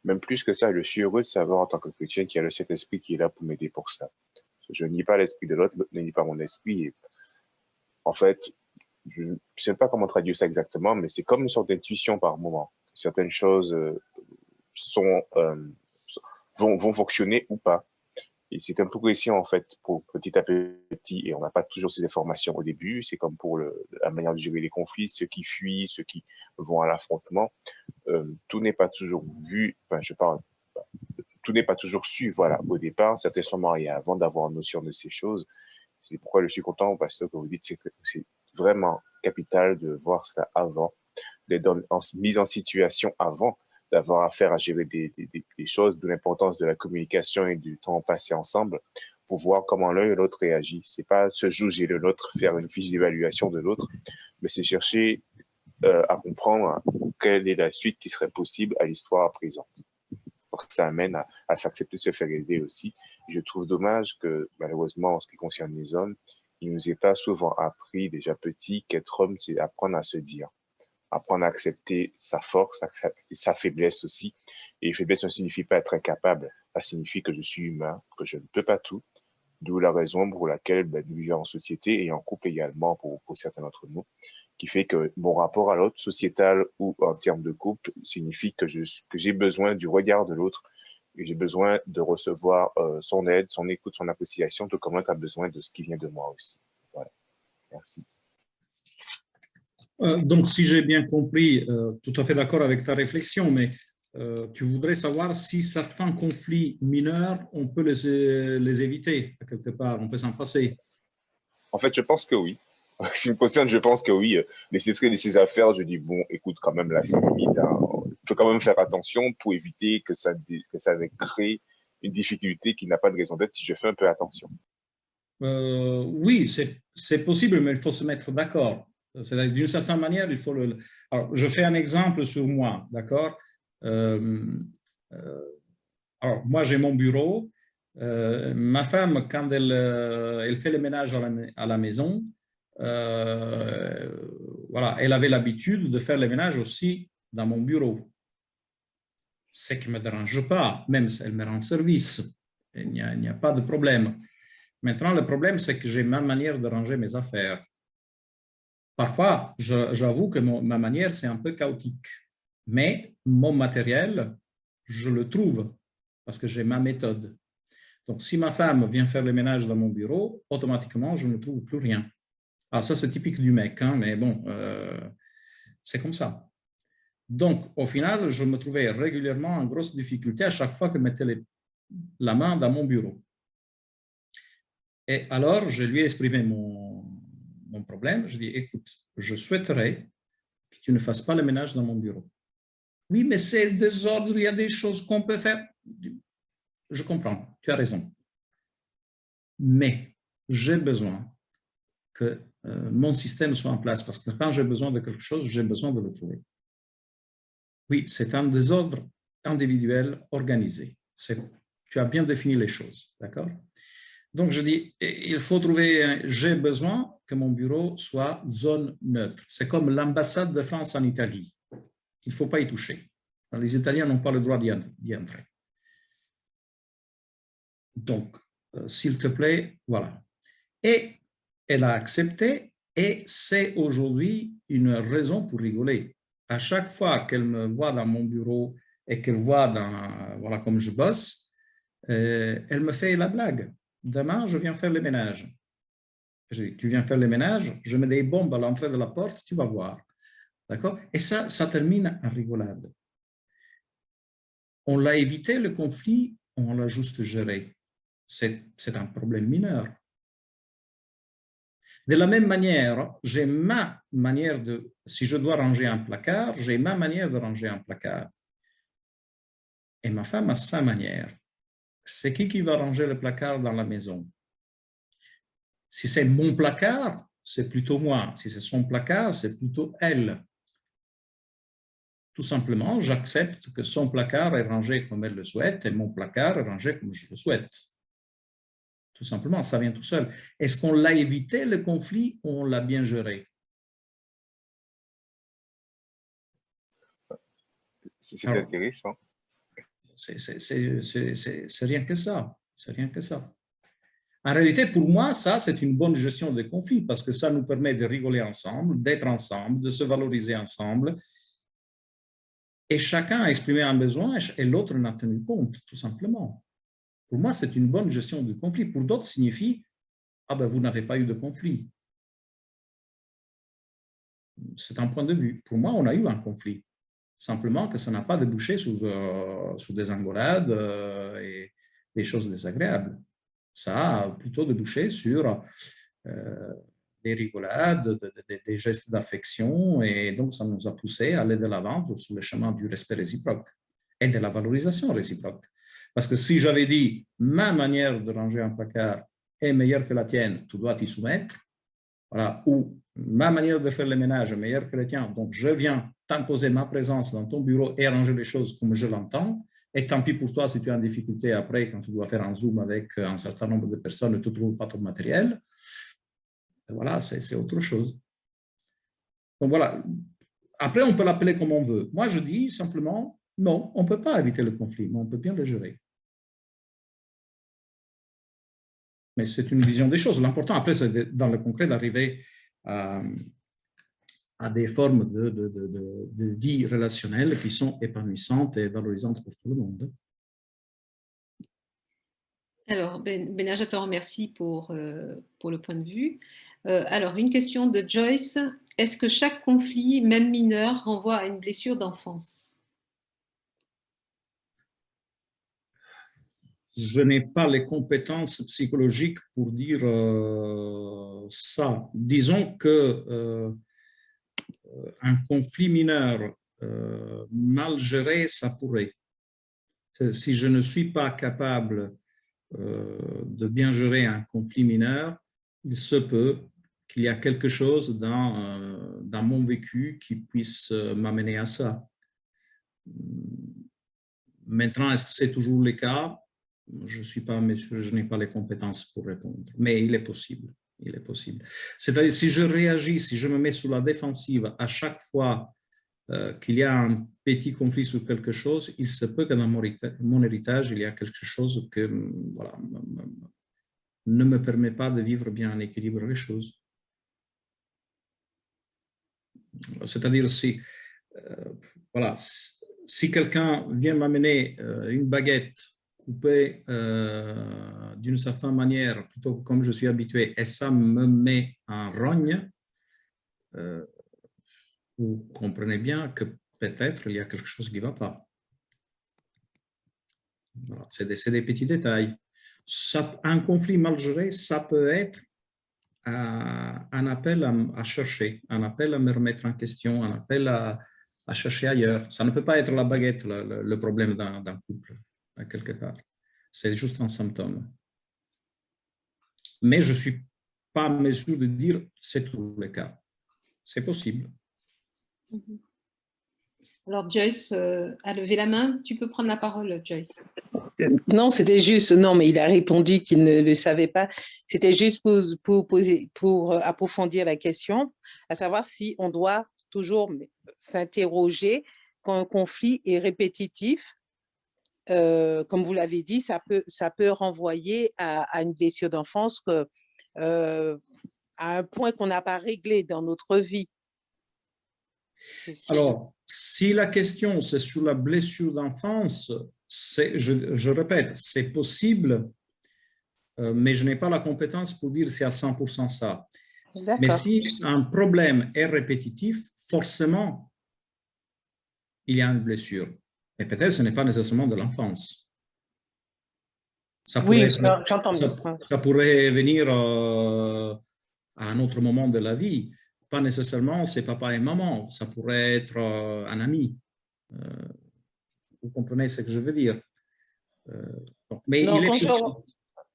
même plus que ça, je suis heureux de savoir en tant que chrétien qu'il y a le Saint-Esprit qui est là pour m'aider pour ça. Je nie pas l'esprit de l'autre, l'autre ne nie pas mon esprit. Et en fait, je ne sais pas comment traduire ça exactement, mais c'est comme une sorte d'intuition par moment. Certaines choses vont fonctionner ou pas. Et c'est un peu progressif, en fait, pour petit à petit, et on n'a pas toujours ces informations au début. C'est comme pour la manière de gérer les conflits, ceux qui fuient, ceux qui vont à l'affrontement. Tout n'est pas toujours vu, enfin, tout n'est pas toujours su, voilà, au départ. Certains sont mariés avant d'avoir notion de ces choses. C'est pourquoi je suis content, pasteur, que vous dites que c'est vraiment capital de voir ça avant, d'être mise en situation avant d'avoir affaire à gérer des choses, de l'importance de la communication et du temps passé ensemble pour voir comment l'un et l'autre réagit. C'est pas se juger de l'autre, faire une fiche d'évaluation de l'autre, mais c'est chercher à comprendre quelle est la suite qui serait possible à l'histoire présente. Donc, ça amène à s'accepter de se faire aider aussi. Je trouve dommage que, malheureusement, en ce qui concerne les hommes, il nous est pas souvent appris déjà petit qu'être homme, c'est apprendre à se dire, apprendre à accepter sa force, accepter sa faiblesse aussi. Et faiblesse ne signifie pas être incapable, ça signifie que je suis humain, que je ne peux pas tout, d'où la raison pour laquelle nous vivons en société et en couple également pour certains d'entre nous, qui fait que mon rapport à l'autre, sociétal ou en termes de couple, signifie que j'ai besoin du regard de l'autre, et j'ai besoin de recevoir son aide, son écoute, son appréciation, tout comme l'autre a besoin de ce qui vient de moi aussi. Voilà. Merci. Donc, si j'ai bien compris, tout à fait d'accord avec ta réflexion, mais tu voudrais savoir si certains conflits mineurs, on peut les éviter quelque part, on peut s'en passer. En fait, je pense que oui. Ce qui me concerne, je pense que oui. Laisser traîner ses affaires, je dis, bon, écoute, quand même, là, c'est limite. Hein. Il faut quand même faire attention pour éviter que ça crée une difficulté qui n'a pas de raison d'être si je fais un peu attention. Oui, c'est possible, mais il faut se mettre d'accord. D'une certaine manière, il faut le... Alors, je fais un exemple sur moi, d'accord alors, moi, j'ai mon bureau. Ma femme, quand elle fait le ménage à la maison, voilà, elle avait l'habitude de faire le ménage aussi dans mon bureau. Ce qui ne me dérange pas, même si elle me rend service. Il n'y a pas de problème. Maintenant, le problème, c'est que j'ai ma manière de ranger mes affaires. Parfois, j'avoue que ma manière, c'est un peu chaotique. Mais mon matériel, je le trouve parce que j'ai ma méthode. Donc, si ma femme vient faire le ménage dans mon bureau, automatiquement, je ne trouve plus rien. Alors ça, c'est typique du mec, hein, mais bon, c'est comme ça. Donc, au final, je me trouvais régulièrement en grosse difficulté à chaque fois que je mettais la main dans mon bureau. Et alors, je lui ai exprimé mon problème. Je lui ai dit, écoute, je souhaiterais que tu ne fasses pas le ménage dans mon bureau. Oui, mais c'est désordre, il y a des choses qu'on peut faire. Je comprends, tu as raison. Mais j'ai besoin que mon système soit en place, parce que quand j'ai besoin de quelque chose, j'ai besoin de le trouver. Oui, c'est un désordre individuel organisé. Tu as bien défini les choses, d'accord? Donc, je dis, il faut trouver, j'ai besoin que mon bureau soit zone neutre. C'est comme l'ambassade de France en Italie. Il ne faut pas y toucher. Les Italiens n'ont pas le droit d'y entrer. Donc, s'il te plaît, voilà. Et elle a accepté, et c'est aujourd'hui une raison pour rigoler. À chaque fois qu'elle me voit dans mon bureau et qu'elle voit voilà, comme je bosse, elle me fait la blague. Demain, je viens faire le ménage. Je dis, tu viens faire le ménage, je mets des bombes à l'entrée de la porte, tu vas voir. D'accord? Et ça termine en rigolade. On l'a évité, le conflit, on l'a juste géré. C'est un problème mineur. De la même manière, j'ai ma manière de, si je dois ranger un placard, j'ai ma manière de ranger un placard. Et ma femme a sa manière. C'est qui va ranger le placard dans la maison? Si c'est mon placard, c'est plutôt moi. Si c'est son placard, c'est plutôt elle. Tout simplement, j'accepte que son placard est rangé comme elle le souhaite et mon placard est rangé comme je le souhaite. Tout simplement, ça vient tout seul. Est-ce qu'on l'a évité, le conflit, ou on l'a bien géré? C'est intéressant. C'est rien que ça. C'est rien que ça. En réalité, pour moi, ça, c'est une bonne gestion des conflits parce que ça nous permet de rigoler ensemble, d'être ensemble, de se valoriser ensemble. Et chacun a exprimé un besoin et l'autre n'a tenu compte, tout simplement. Pour moi, c'est une bonne gestion du conflit. Pour d'autres, signifie « Ah ben, vous n'avez pas eu de conflit ». C'est un point de vue. Pour moi, on a eu un conflit. Simplement que ça n'a pas débouché sur des engueulades et des choses désagréables. Ça a plutôt débouché sur des rigolades, des gestes d'affection, et donc ça nous a poussé à aller de l'avant sur le chemin du respect réciproque et de la valorisation réciproque. Parce que si j'avais dit ma manière de ranger un placard est meilleure que la tienne, tu dois t'y soumettre, voilà, ou ma manière de faire le ménage est meilleure que la tienne, donc je viens t'imposer ma présence dans ton bureau et arranger les choses comme je l'entends, et tant pis pour toi si tu es en difficulté après quand tu dois faire un Zoom avec un certain nombre de personnes et tu ne trouves pas ton matériel. Voilà, c'est autre chose. Donc voilà. Après, on peut l'appeler comme on veut. Moi, je dis simplement, non, on ne peut pas éviter le conflit, mais on peut bien le gérer. Mais c'est une vision des choses. L'important, après, c'est dans le concret d'arriver à des formes de vie relationnelle qui sont épanouissantes et valorisantes pour tout le monde. Alors, Benaja, je te remercie pour le point de vue. Alors, une question de Joyce. Est-ce que chaque conflit, même mineur, renvoie à une blessure d'enfance? Je n'ai pas les compétences psychologiques pour dire ça. Disons que un conflit mineur mal géré, ça pourrait. Si je ne suis pas capable de bien gérer un conflit mineur, il se peut qu'il y a quelque chose dans mon vécu qui puisse m'amener à ça. Maintenant, est-ce que c'est toujours le cas? Je n'ai pas les compétences pour répondre, mais il est possible. Il est possible. C'est-à-dire, si je réagis, si je me mets sous la défensive à chaque fois qu'il y a un petit conflit sur quelque chose, il se peut que dans mon héritage, il y a quelque chose que voilà, ne me permet pas de vivre bien en équilibre les choses. C'est-à-dire, voilà, si quelqu'un vient m'amener une baguette couper d'une certaine manière, plutôt que comme je suis habitué, et ça me met en rogne, vous comprenez bien que peut-être il y a quelque chose qui ne va pas. Voilà, c'est des petits détails. Un conflit mal géré, ça peut être un appel à chercher, un appel à me remettre en question, un appel à chercher ailleurs. Ça ne peut pas être la baguette, le problème d'un couple, quelque part. C'est juste un symptôme. Mais je ne suis pas en mesure de dire c'est tous les cas. C'est possible. Alors, Joyce a levé la main. Tu peux prendre la parole, Joyce. Non, c'était juste, non, mais il a répondu qu'il ne le savait pas. C'était juste pour approfondir la question, à savoir si on doit toujours s'interroger quand un conflit est répétitif. Comme vous l'avez dit, ça peut renvoyer à une blessure d'enfance, à un point qu'on n'a pas réglé dans notre vie. Alors, si la question c'est sur la blessure d'enfance, je répète, c'est possible, mais je n'ai pas la compétence pour dire c'est à 100% ça. Mais si un problème est répétitif, forcément, il y a une blessure. Et peut-être ce n'est pas nécessairement de l'enfance. Oui, j'entends bien. Ça pourrait venir à un autre moment de la vie. Pas nécessairement c'est papa et maman, ça pourrait être un ami. Vous comprenez ce que je veux dire? Mais non, il est possible.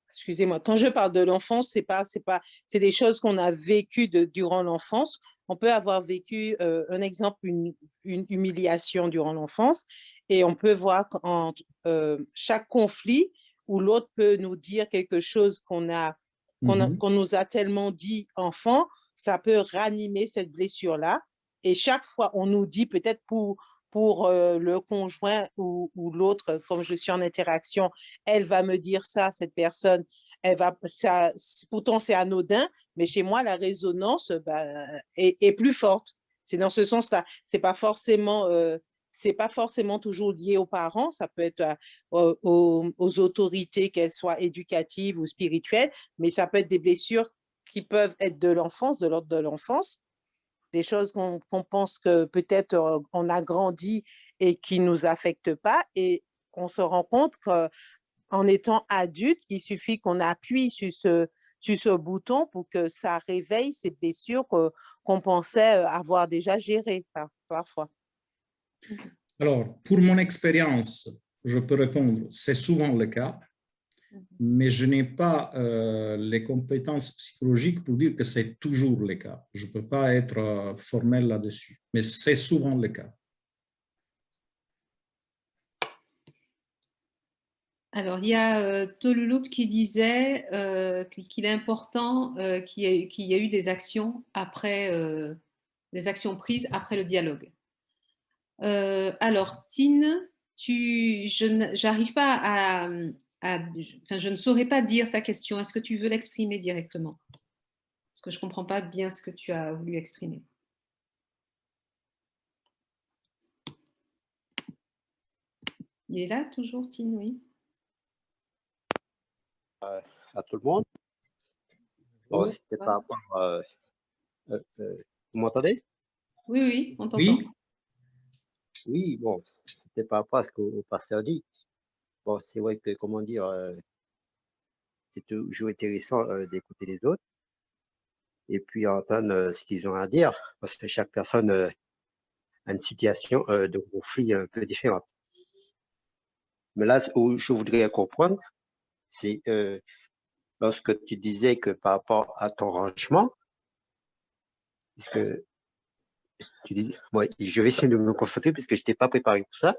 Excusez-moi, quand je parle de l'enfance, c'est des choses qu'on a vécues durant l'enfance. On peut avoir vécu, un exemple, une humiliation durant l'enfance, et on peut voir chaque conflit où l'autre peut nous dire quelque chose qu'on nous a tellement dit enfant, ça peut ranimer cette blessure-là. Et chaque fois, on nous dit peut-être pour le conjoint ou l'autre, comme je suis en interaction, elle va me dire ça, cette personne, pourtant c'est anodin, mais chez moi, la résonance est plus forte. C'est dans ce sens-là. C'est pas forcément toujours lié aux parents, ça peut être aux autorités, qu'elles soient éducatives ou spirituelles, mais ça peut être des blessures qui peuvent être de l'enfance, de l'ordre de l'enfance, des choses qu'on pense que peut-être on a grandi et qui ne nous affectent pas, et on se rend compte qu'en étant adulte, il suffit qu'on appuie sur ce bouton pour que ça réveille ces blessures qu'on pensait avoir déjà gérées parfois. Alors, pour mon expérience, je peux répondre, c'est souvent le cas, mais je n'ai pas les compétences psychologiques pour dire que c'est toujours le cas. Je ne peux pas être formel là-dessus, mais c'est souvent le cas. Alors, il y a Toluloup qui disait qu'il est important qu'il y ait eu des actions des actions prises après le dialogue. Alors, Tine, j'arrive pas je ne saurais pas dire ta question. Est-ce que tu veux l'exprimer directement? Parce que je ne comprends pas bien ce que tu as voulu exprimer. Il est là toujours, Tine, oui. À tout le monde. Bon, c'était par rapport vous m'entendez? Oui, oui, on t'entend. Oui. Oui, bon, c'était par rapport à ce que le pasteur dit. Bon, c'est vrai que, comment dire, c'est toujours intéressant d'écouter les autres et puis entendre ce qu'ils ont à dire, parce que chaque personne a une situation de conflit un peu différente. Mais là, où je voudrais comprendre, c'est lorsque tu disais que par rapport à ton rangement, est-ce que tu dis, ouais, je vais essayer de me concentrer puisque je n'étais pas préparé pour ça.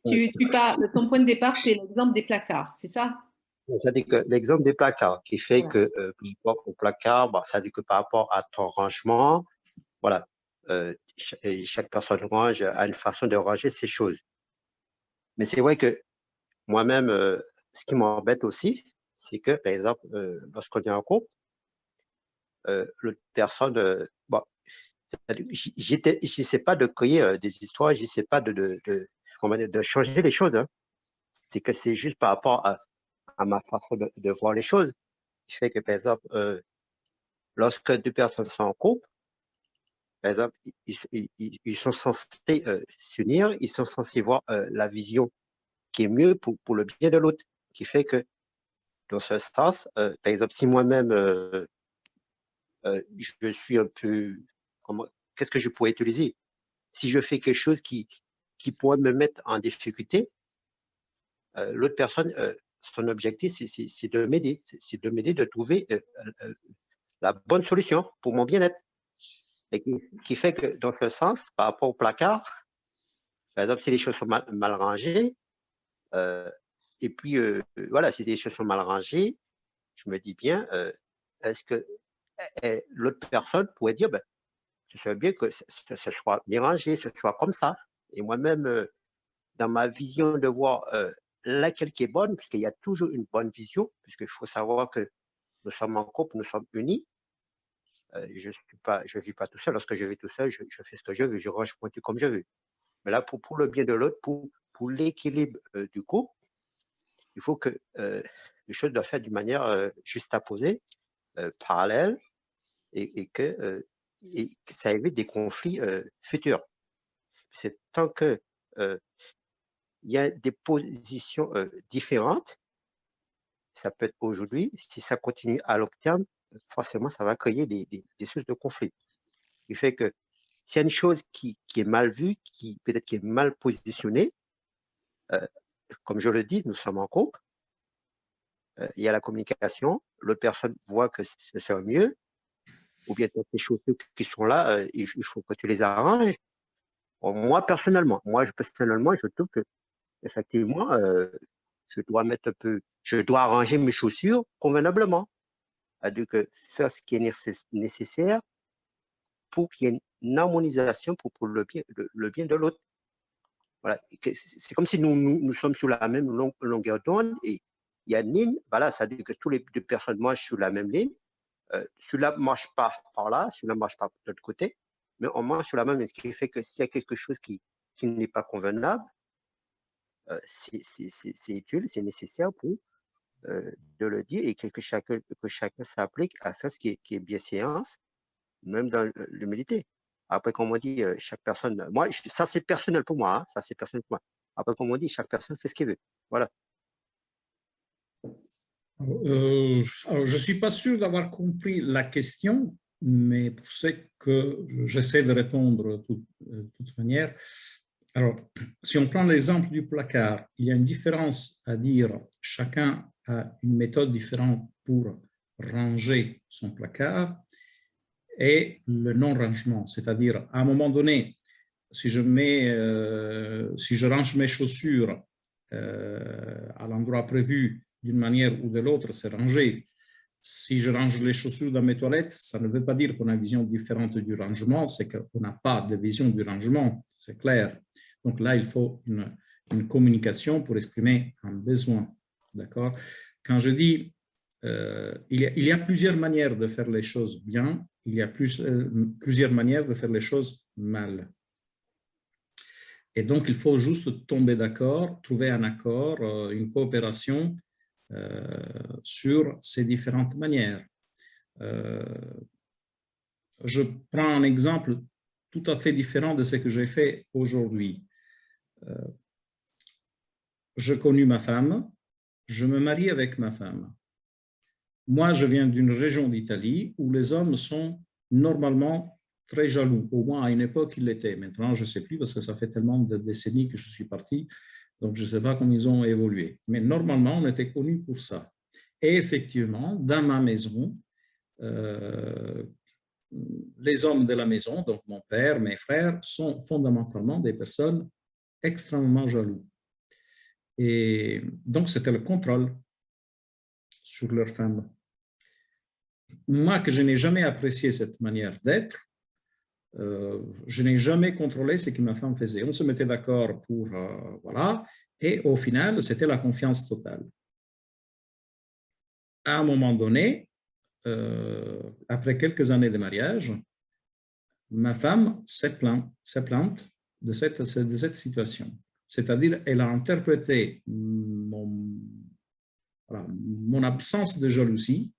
Ton point de départ, c'est l'exemple des placards, c'est ça? C'est-à-dire que l'exemple des placards qui fait que par rapport au placard, bah, ça dit que par rapport à ton rangement, voilà, chaque personne range a une façon de ranger ses choses. Mais c'est vrai que moi-même, ce qui m'embête aussi, c'est que, par exemple, lorsqu'on est en couple, l'autre personne, bon, j'essaie pas de créer des histoires, j'essaie pas de changer les choses, hein. c'est que c'est juste par rapport à ma façon de voir les choses. Qui fait que, par exemple, lorsque deux personnes sont en couple, par exemple, ils sont censés s'unir, ils sont censés voir la vision qui est mieux pour le bien de l'autre. Qui fait que, dans ce sens, par exemple, si moi-même, je suis un peu... Qu'est-ce que je pourrais utiliser? Si je fais quelque chose qui pourrait me mettre en difficulté, l'autre personne, son objectif, c'est de m'aider. C'est de m'aider de trouver la bonne solution pour mon bien-être. Et qui fait que, dans ce sens, par rapport au placard, par exemple, si les choses sont mal rangées, et puis, voilà, si les choses sont mal rangées, je me dis bien, est-ce que l'autre personne pourrait dire, ben, ce serait bien que ce soit bien rangé, ce soit comme ça. Et moi-même, dans ma vision de voir laquelle qui est bonne, puisqu'il y a toujours une bonne vision, puisqu'il faut savoir que nous sommes en couple, nous sommes unis. Je ne vis pas tout seul. Lorsque je vis tout seul, je fais ce que je veux, je range mon truc comme je veux. Mais là, pour le bien de l'autre, pour l'équilibre du couple, il faut que les choses doivent faire d'une manière juxtaposée, parallèle, et que ça évite des conflits futurs. C'est tant que il y a des positions différentes, ça peut être aujourd'hui, si ça continue à long terme, forcément, ça va créer des sources de conflits. Ce qui fait que s'il y a une chose qui est mal vue, qui peut-être qui est mal positionnée, comme je le dis, nous sommes en couple, il y a la communication, l'autre personne voit que c'est faire mieux, ou bien ces choses qui sont là, il faut que tu les arranges. Bon, moi, personnellement, je trouve que effectivement, je dois arranger mes chaussures convenablement. C'est-à-dire que faire ce qui est nécessaire pour qu'il y ait une harmonisation pour le bien de l'autre. Voilà. C'est comme si nous sommes sur la même longueur d'onde et il y a une ligne, voilà, ça veut dire que tous les deux personnes marchent sur la même ligne. Celui-là ne marche pas par là, celui-là ne marche pas de l'autre côté, mais on marche sur la même ligne, ce qui fait que s'il y a quelque chose qui n'est pas convenable, c'est utile, c'est nécessaire pour de le dire et que chacun s'applique à faire ce qui est bienséance, même dans l'humilité. Après, comme on dit, chaque personne, moi, ça c'est personnel pour moi, hein, ça c'est personnel pour moi. Après, comme on dit, chaque personne fait ce qu'il veut. Voilà. Alors, je ne suis pas sûr d'avoir compris la question, mais pour ce que j'essaie de répondre de toute manière. Alors, si on prend l'exemple du placard, il y a une différence à dire chacun a une méthode différente pour ranger son placard et le non-rangement, c'est-à-dire à un moment donné, si je range mes chaussures à l'endroit prévu d'une manière ou de l'autre, c'est rangé. Si je range les chaussures dans mes toilettes, ça ne veut pas dire qu'on a une vision différente du rangement, c'est qu'on n'a pas de vision du rangement, c'est clair. Donc là, il faut une communication pour exprimer un besoin. D'accord? Quand je dis il y a plusieurs manières de faire les choses bien, il y a plusieurs manières de faire les choses mal. Et donc, il faut juste tomber d'accord, trouver un accord, une coopération sur ces différentes manières. Je prends un exemple tout à fait différent de ce que j'ai fait aujourd'hui. Je connais ma femme, je me marie avec ma femme. Moi, je viens d'une région d'Italie où les hommes sont normalement très jaloux. Au moins, à une époque, ils l'étaient. Maintenant, je ne sais plus parce que ça fait tellement de décennies que je suis parti, donc je ne sais pas comment ils ont évolué. Mais normalement, on était connus pour ça. Et effectivement, dans ma maison, les hommes de la maison, donc mon père, mes frères, sont fondamentalement des personnes extrêmement jalouses. Et donc, c'était le contrôle sur leur femme. Moi, que je n'ai jamais apprécié cette manière d'être, je n'ai jamais contrôlé ce que ma femme faisait. On se mettait d'accord pour, voilà, et au final, c'était la confiance totale. À un moment donné, après quelques années de mariage, ma femme s'est plainte de cette situation. C'est-à-dire, elle a interprété mon absence de jalousie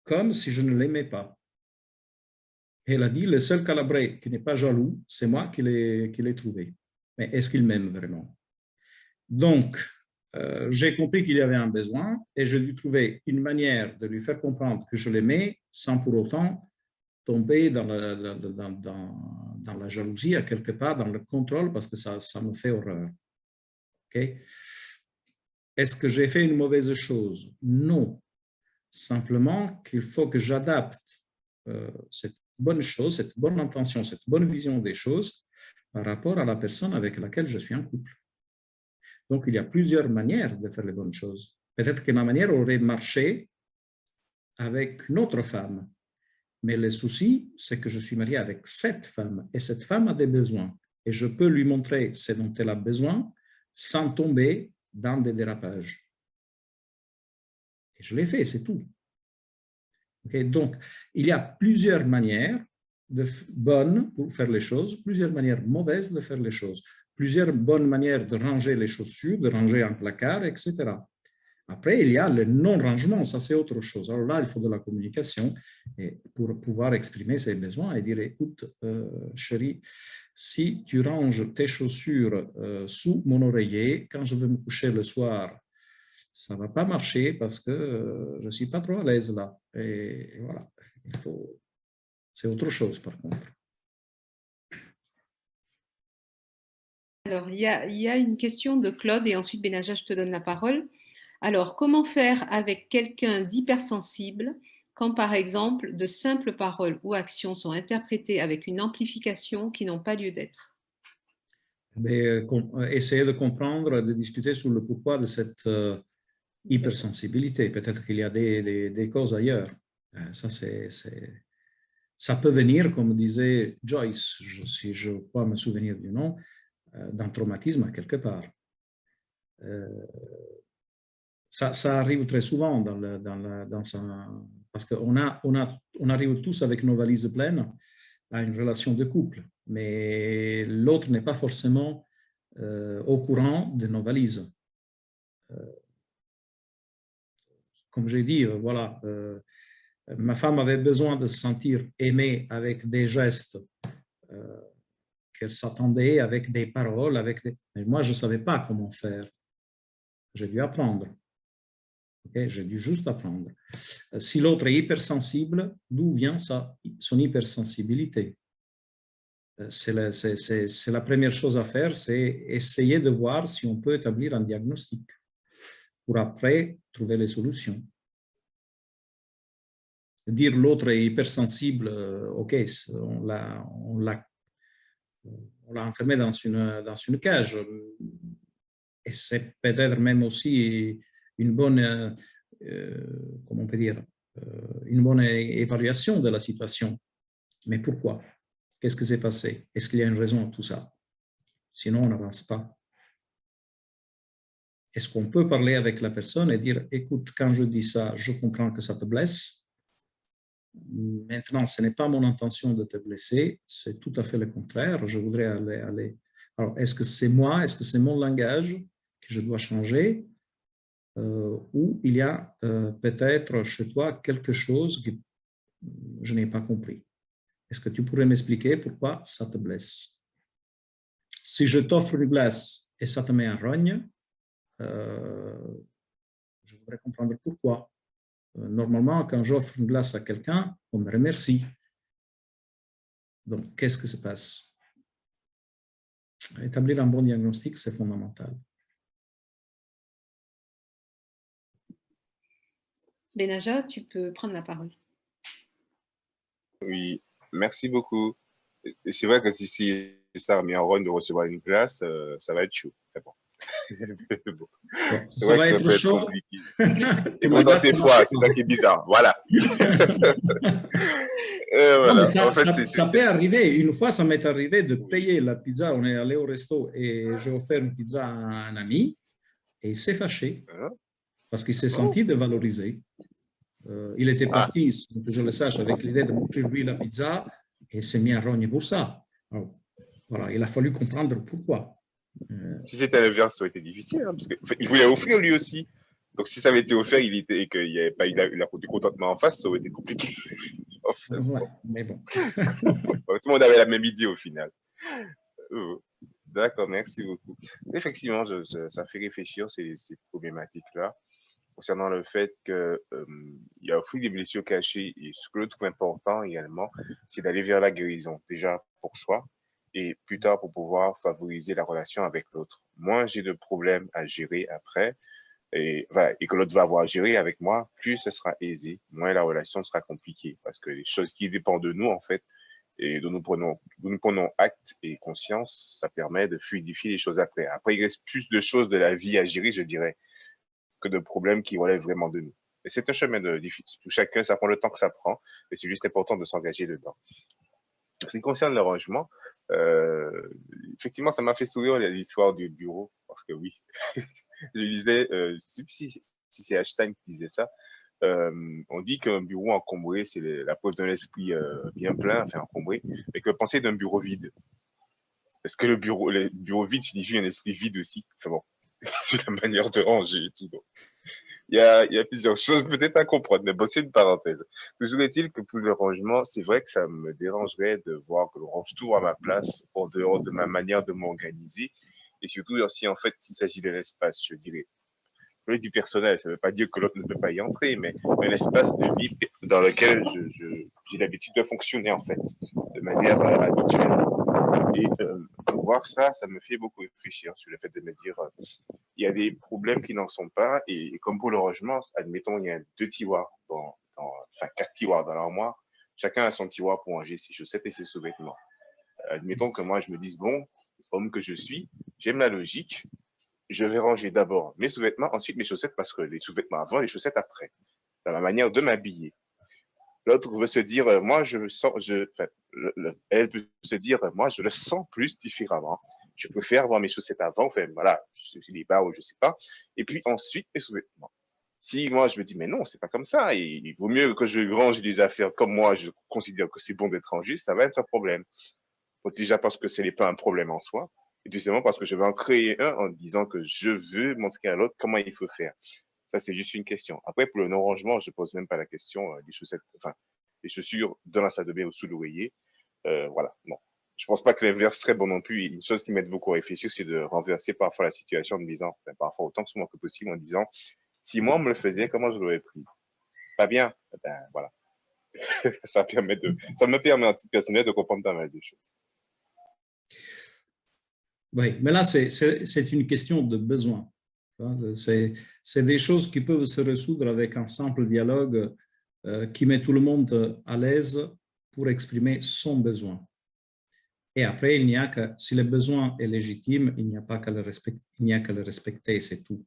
comme si je ne l'aimais pas. Elle a dit, le seul Calabré qui n'est pas jaloux, c'est moi qui l'ai trouvé. Mais est-ce qu'il m'aime vraiment? Donc, j'ai compris qu'il y avait un besoin et j'ai dû trouver une manière de lui faire comprendre que je l'aimais sans pour autant tomber dans la jalousie, à quelque part, dans le contrôle, parce que ça me fait horreur. Okay? Est-ce que j'ai fait une mauvaise chose? Non. Simplement qu'il faut que j'adapte cette bonne chose, cette bonne intention, cette bonne vision des choses par rapport à la personne avec laquelle je suis en couple. Donc, il y a plusieurs manières de faire les bonnes choses. Peut-être que ma manière aurait marché avec une autre femme. Mais le souci, c'est que je suis marié avec cette femme et cette femme a des besoins. Et je peux lui montrer ce dont elle a besoin sans tomber dans des dérapages. Et je l'ai fait, c'est tout. Okay? Donc, il y a plusieurs manières bonnes pour faire les choses, plusieurs manières mauvaises de faire les choses, plusieurs bonnes manières de ranger les chaussures, de ranger un placard, etc. Après, il y a le non-rangement, ça c'est autre chose. Alors là, il faut de la communication et pour pouvoir exprimer ses besoins et dire, écoute, chérie, si tu ranges tes chaussures sous mon oreiller, quand je vais me coucher le soir, ça ne va pas marcher parce que je ne suis pas trop à l'aise là. Et voilà, c'est autre chose par contre. Alors, il y a une question de Claude et ensuite, Benaja, je te donne la parole. Alors, comment faire avec quelqu'un d'hypersensible quand, par exemple, de simples paroles ou actions sont interprétées avec une amplification qui n'ont pas lieu d'être? Essayer de comprendre, de discuter sur le pourquoi de cette hypersensibilité. Peut-être qu'il y a des causes ailleurs. Ça peut venir, comme disait Joyce, si je peux me souvenir du nom, d'un traumatisme quelque part. Ça arrive très souvent parce qu'on arrive tous avec nos valises pleines à une relation de couple, mais l'autre n'est pas forcément au courant de nos valises. Comme j'ai dit, voilà, ma femme avait besoin de se sentir aimée avec des gestes qu'elle s'attendait, avec des paroles, mais moi je ne savais pas comment faire. J'ai dû apprendre. Okay? J'ai dû juste apprendre. Si l'autre est hypersensible, d'où vient son hypersensibilité? C'est la première chose à faire, c'est essayer de voir si on peut établir un diagnostic pour après trouver les solutions. Dire l'autre est hypersensible, ok, on l'a enfermé dans une cage. Et c'est peut-être même aussi une bonne, comment on peut dire, une bonne évaluation de la situation. Mais pourquoi? Qu'est-ce qui s'est passé? Est-ce qu'il y a une raison à tout ça? Sinon, on n'avance pas. Est-ce qu'on peut parler avec la personne et dire, écoute, quand je dis ça, je comprends que ça te blesse. Maintenant, ce n'est pas mon intention de te blesser, c'est tout à fait le contraire. Je voudrais aller. Alors, est-ce que c'est moi, est-ce que c'est mon langage que je dois changer ou il y a peut-être chez toi quelque chose que je n'ai pas compris? Est-ce que tu pourrais m'expliquer pourquoi ça te blesse? Si je t'offre une glace et ça te met en rogne, je voudrais comprendre pourquoi. Normalement, quand j'offre une glace à quelqu'un, on me remercie. Donc, qu'est-ce qui se passe? Établir un bon diagnostic, c'est fondamental. Benaja, tu peux prendre la parole. Oui, merci beaucoup. Et c'est vrai que si ça remet en run de recevoir une glace, ça va être chaud. C'est bon. Bon, ça va être chaud. Et pourtant, c'est froid, c'est ça qui est bizarre. Voilà. Voilà. Non, ça peut arriver. Une fois, ça m'est arrivé de payer la pizza. On est allé au resto et j'ai offert une pizza à un ami et il s'est fâché parce qu'il s'est senti dévalorisé. Il était parti, sans que je le sache, avec l'idée de m'offrir lui la pizza et s'est mis à rogner pour ça. Alors, voilà, il a fallu comprendre pourquoi. Si c'était l'inverse, ça aurait été difficile, hein, parce qu'il voulait offrir lui aussi. Donc si ça avait été offert et qu'il n'y avait pas eu du contentement en face, ça aurait été compliqué. Enfin, Ouais, mais bon. tout le monde avait la même idée au final. D'accord, merci beaucoup. Effectivement, ça fait réfléchir ces problématiques-là concernant le fait qu'il y a aussi des blessures cachées. Et ce que je trouve important également, c'est d'aller vers la guérison, déjà pour soi, et plus tard pour pouvoir favoriser la relation avec l'autre. Moins j'ai de problèmes à gérer après, et, voilà, et que l'autre va avoir à gérer avec moi, plus ce sera aisé, moins la relation sera compliquée. Parce que les choses qui dépendent de nous, en fait, et dont nous prenons acte et conscience, ça permet de fluidifier les choses après. Après, il reste plus de choses de la vie à gérer, je dirais, que de problèmes qui relèvent vraiment de nous. Et c'est un chemin difficile. Pour chacun, ça prend le temps que ça prend, et c'est juste important de s'engager dedans. En ce qui concerne le rangement, effectivement, ça m'a fait sourire l'histoire du bureau, parce que oui, je disais, je ne sais plus si c'est Einstein qui disait ça, on dit qu'un bureau encombré, c'est la preuve d'un esprit bien plein, enfin encombré, mais que penser d'un bureau vide. Est-ce que le bureau vide signifie un esprit vide aussi? Enfin bon, c'est la manière de ranger et tout. Donc. Il y a plusieurs choses peut-être à comprendre, mais bon, c'est une parenthèse. Toujours est-il que pour le rangement, c'est vrai que ça me dérangerait de voir que l'on range tout à ma place, en dehors de ma manière de m'organiser, et surtout si en fait il s'agit de l'espace, je dirais. Du personnel, ça ne veut pas dire que l'autre ne peut pas y entrer, mais un espace de vie dans lequel j'ai l'habitude de fonctionner en fait, de manière habituelle. Et voir ça, ça me fait beaucoup réfléchir sur le fait de me dire, il y a des problèmes qui n'en sont pas, et comme pour le rangement, admettons, il y a 2 tiroirs, enfin 4 tiroirs dans l'armoire, chacun a son tiroir pour ranger ses chaussettes et ses sous-vêtements. Admettons que moi, je me dise, bon, homme que je suis, j'aime la logique, je vais ranger d'abord mes sous-vêtements, ensuite mes chaussettes, parce que les sous-vêtements avant, les chaussettes après, dans la manière de m'habiller. L'autre veut se dire, moi, je me sens, elle peut se dire, moi, je le sens plus différemment. Je préfère avoir mes chaussettes avant, enfin, voilà, je suis libre ou je sais pas. Et puis ensuite, mes sous-vêtements. Si moi, je me dis, mais non, c'est pas comme ça, et il vaut mieux que je range les affaires comme moi, je considère que c'est bon d'être rangé, ça va être un problème. Donc, déjà parce que ce n'est pas un problème en soi, et deuxièmement parce que je vais en créer un en disant que je veux montrer à l'autre comment il faut faire. Ça, c'est juste une question. Après, pour le non-rangement, je ne pose même pas la question des chaussettes, enfin, des chaussures dans la salle de bain ou sous l'oreiller. Voilà, non. Je ne pense pas que l'inverse serait bon non plus. Une chose qui m'aide beaucoup à réfléchir, c'est de renverser parfois la situation en me disant, enfin, parfois autant que souvent que possible, en disant, si moi on me le faisait, comment je l'aurais pris? Pas bien? Ben voilà. Ça me permet en titre personnel de comprendre pas mal de choses. Oui, mais là, c'est une question de besoin. C'est des choses qui peuvent se résoudre avec un simple dialogue qui met tout le monde à l'aise pour exprimer son besoin. Et après, il n'y a que, si le besoin est légitime, il n'y a pas qu'à le respecter, c'est tout.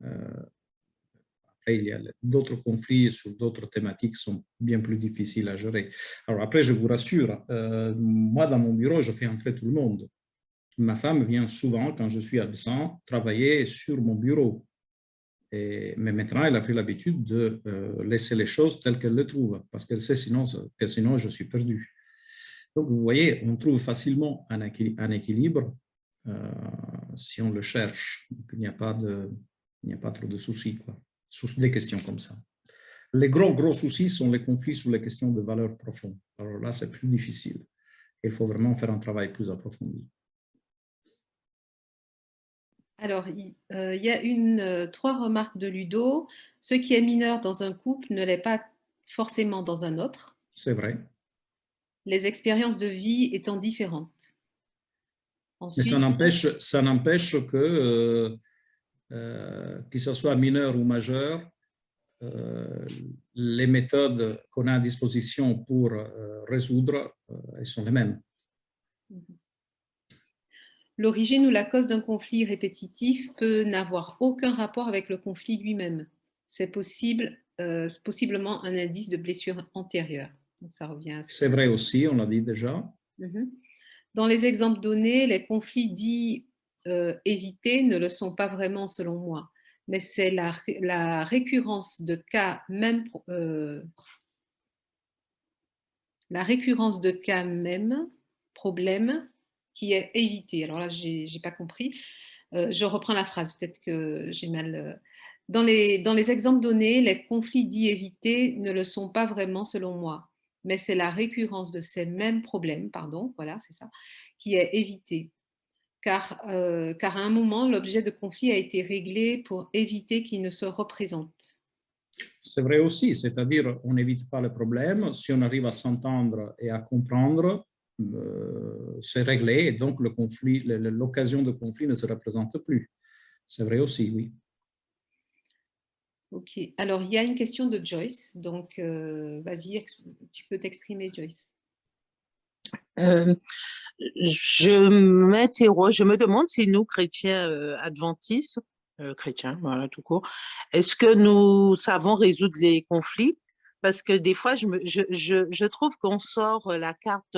Après, il y a d'autres conflits sur d'autres thématiques qui sont bien plus difficiles à gérer. Alors après, je vous rassure, moi, dans mon bureau, je fais entrer tout le monde. Ma femme vient souvent, quand je suis absent, travailler sur mon bureau. Mais maintenant, elle a pris l'habitude de laisser les choses telles qu'elle les trouve, parce qu'elle sait que sinon, je suis perdu. Donc, vous voyez, on trouve facilement un équilibre si on le cherche. Donc, il n'y a pas trop de soucis, quoi, sur des questions comme ça. Les gros soucis sont les conflits sur les questions de valeurs profondes. Alors là, c'est plus difficile. Il faut vraiment faire un travail plus approfondi. Alors, il y a 3 remarques de Ludo. Ce qui est mineur dans un couple ne l'est pas forcément dans un autre. C'est vrai. Les expériences de vie étant différentes. Ensuite, mais ça n'empêche que ce soit mineur ou majeur, les méthodes qu'on a à disposition pour résoudre, elles sont les mêmes. L'origine ou la cause d'un conflit répétitif peut n'avoir aucun rapport avec le conflit lui-même. C'est possiblement un indice de blessure antérieure. Donc, ça revient à ça. C'est vrai aussi, on l'a dit déjà. Dans les exemples donnés, les conflits dits évités ne le sont pas vraiment selon moi, mais c'est la récurrence de cas même problème qui est évité. Alors là, je n'ai pas compris. Je reprends la phrase, peut-être que j'ai mal... Dans les exemples donnés, les conflits dits évités ne le sont pas vraiment selon moi, mais c'est la récurrence de ces mêmes problèmes, pardon, voilà, c'est ça, qui est évitée. Car à un moment, l'objet de conflit a été réglé pour éviter qu'il ne se représente. C'est vrai aussi, c'est-à-dire on n'évite pas le problème. Si on arrive à s'entendre et à comprendre, c'est réglé et donc le conflit, l'occasion de conflit ne se représente plus. C'est vrai aussi, oui. Ok, alors il y a une question de Joyce, donc vas-y, tu peux t'exprimer, Joyce. Je m'interroge, je me demande si nous, chrétiens adventistes, chrétiens, voilà, tout court, est-ce que nous savons résoudre les conflits? Parce que des fois, je trouve qu'on sort la carte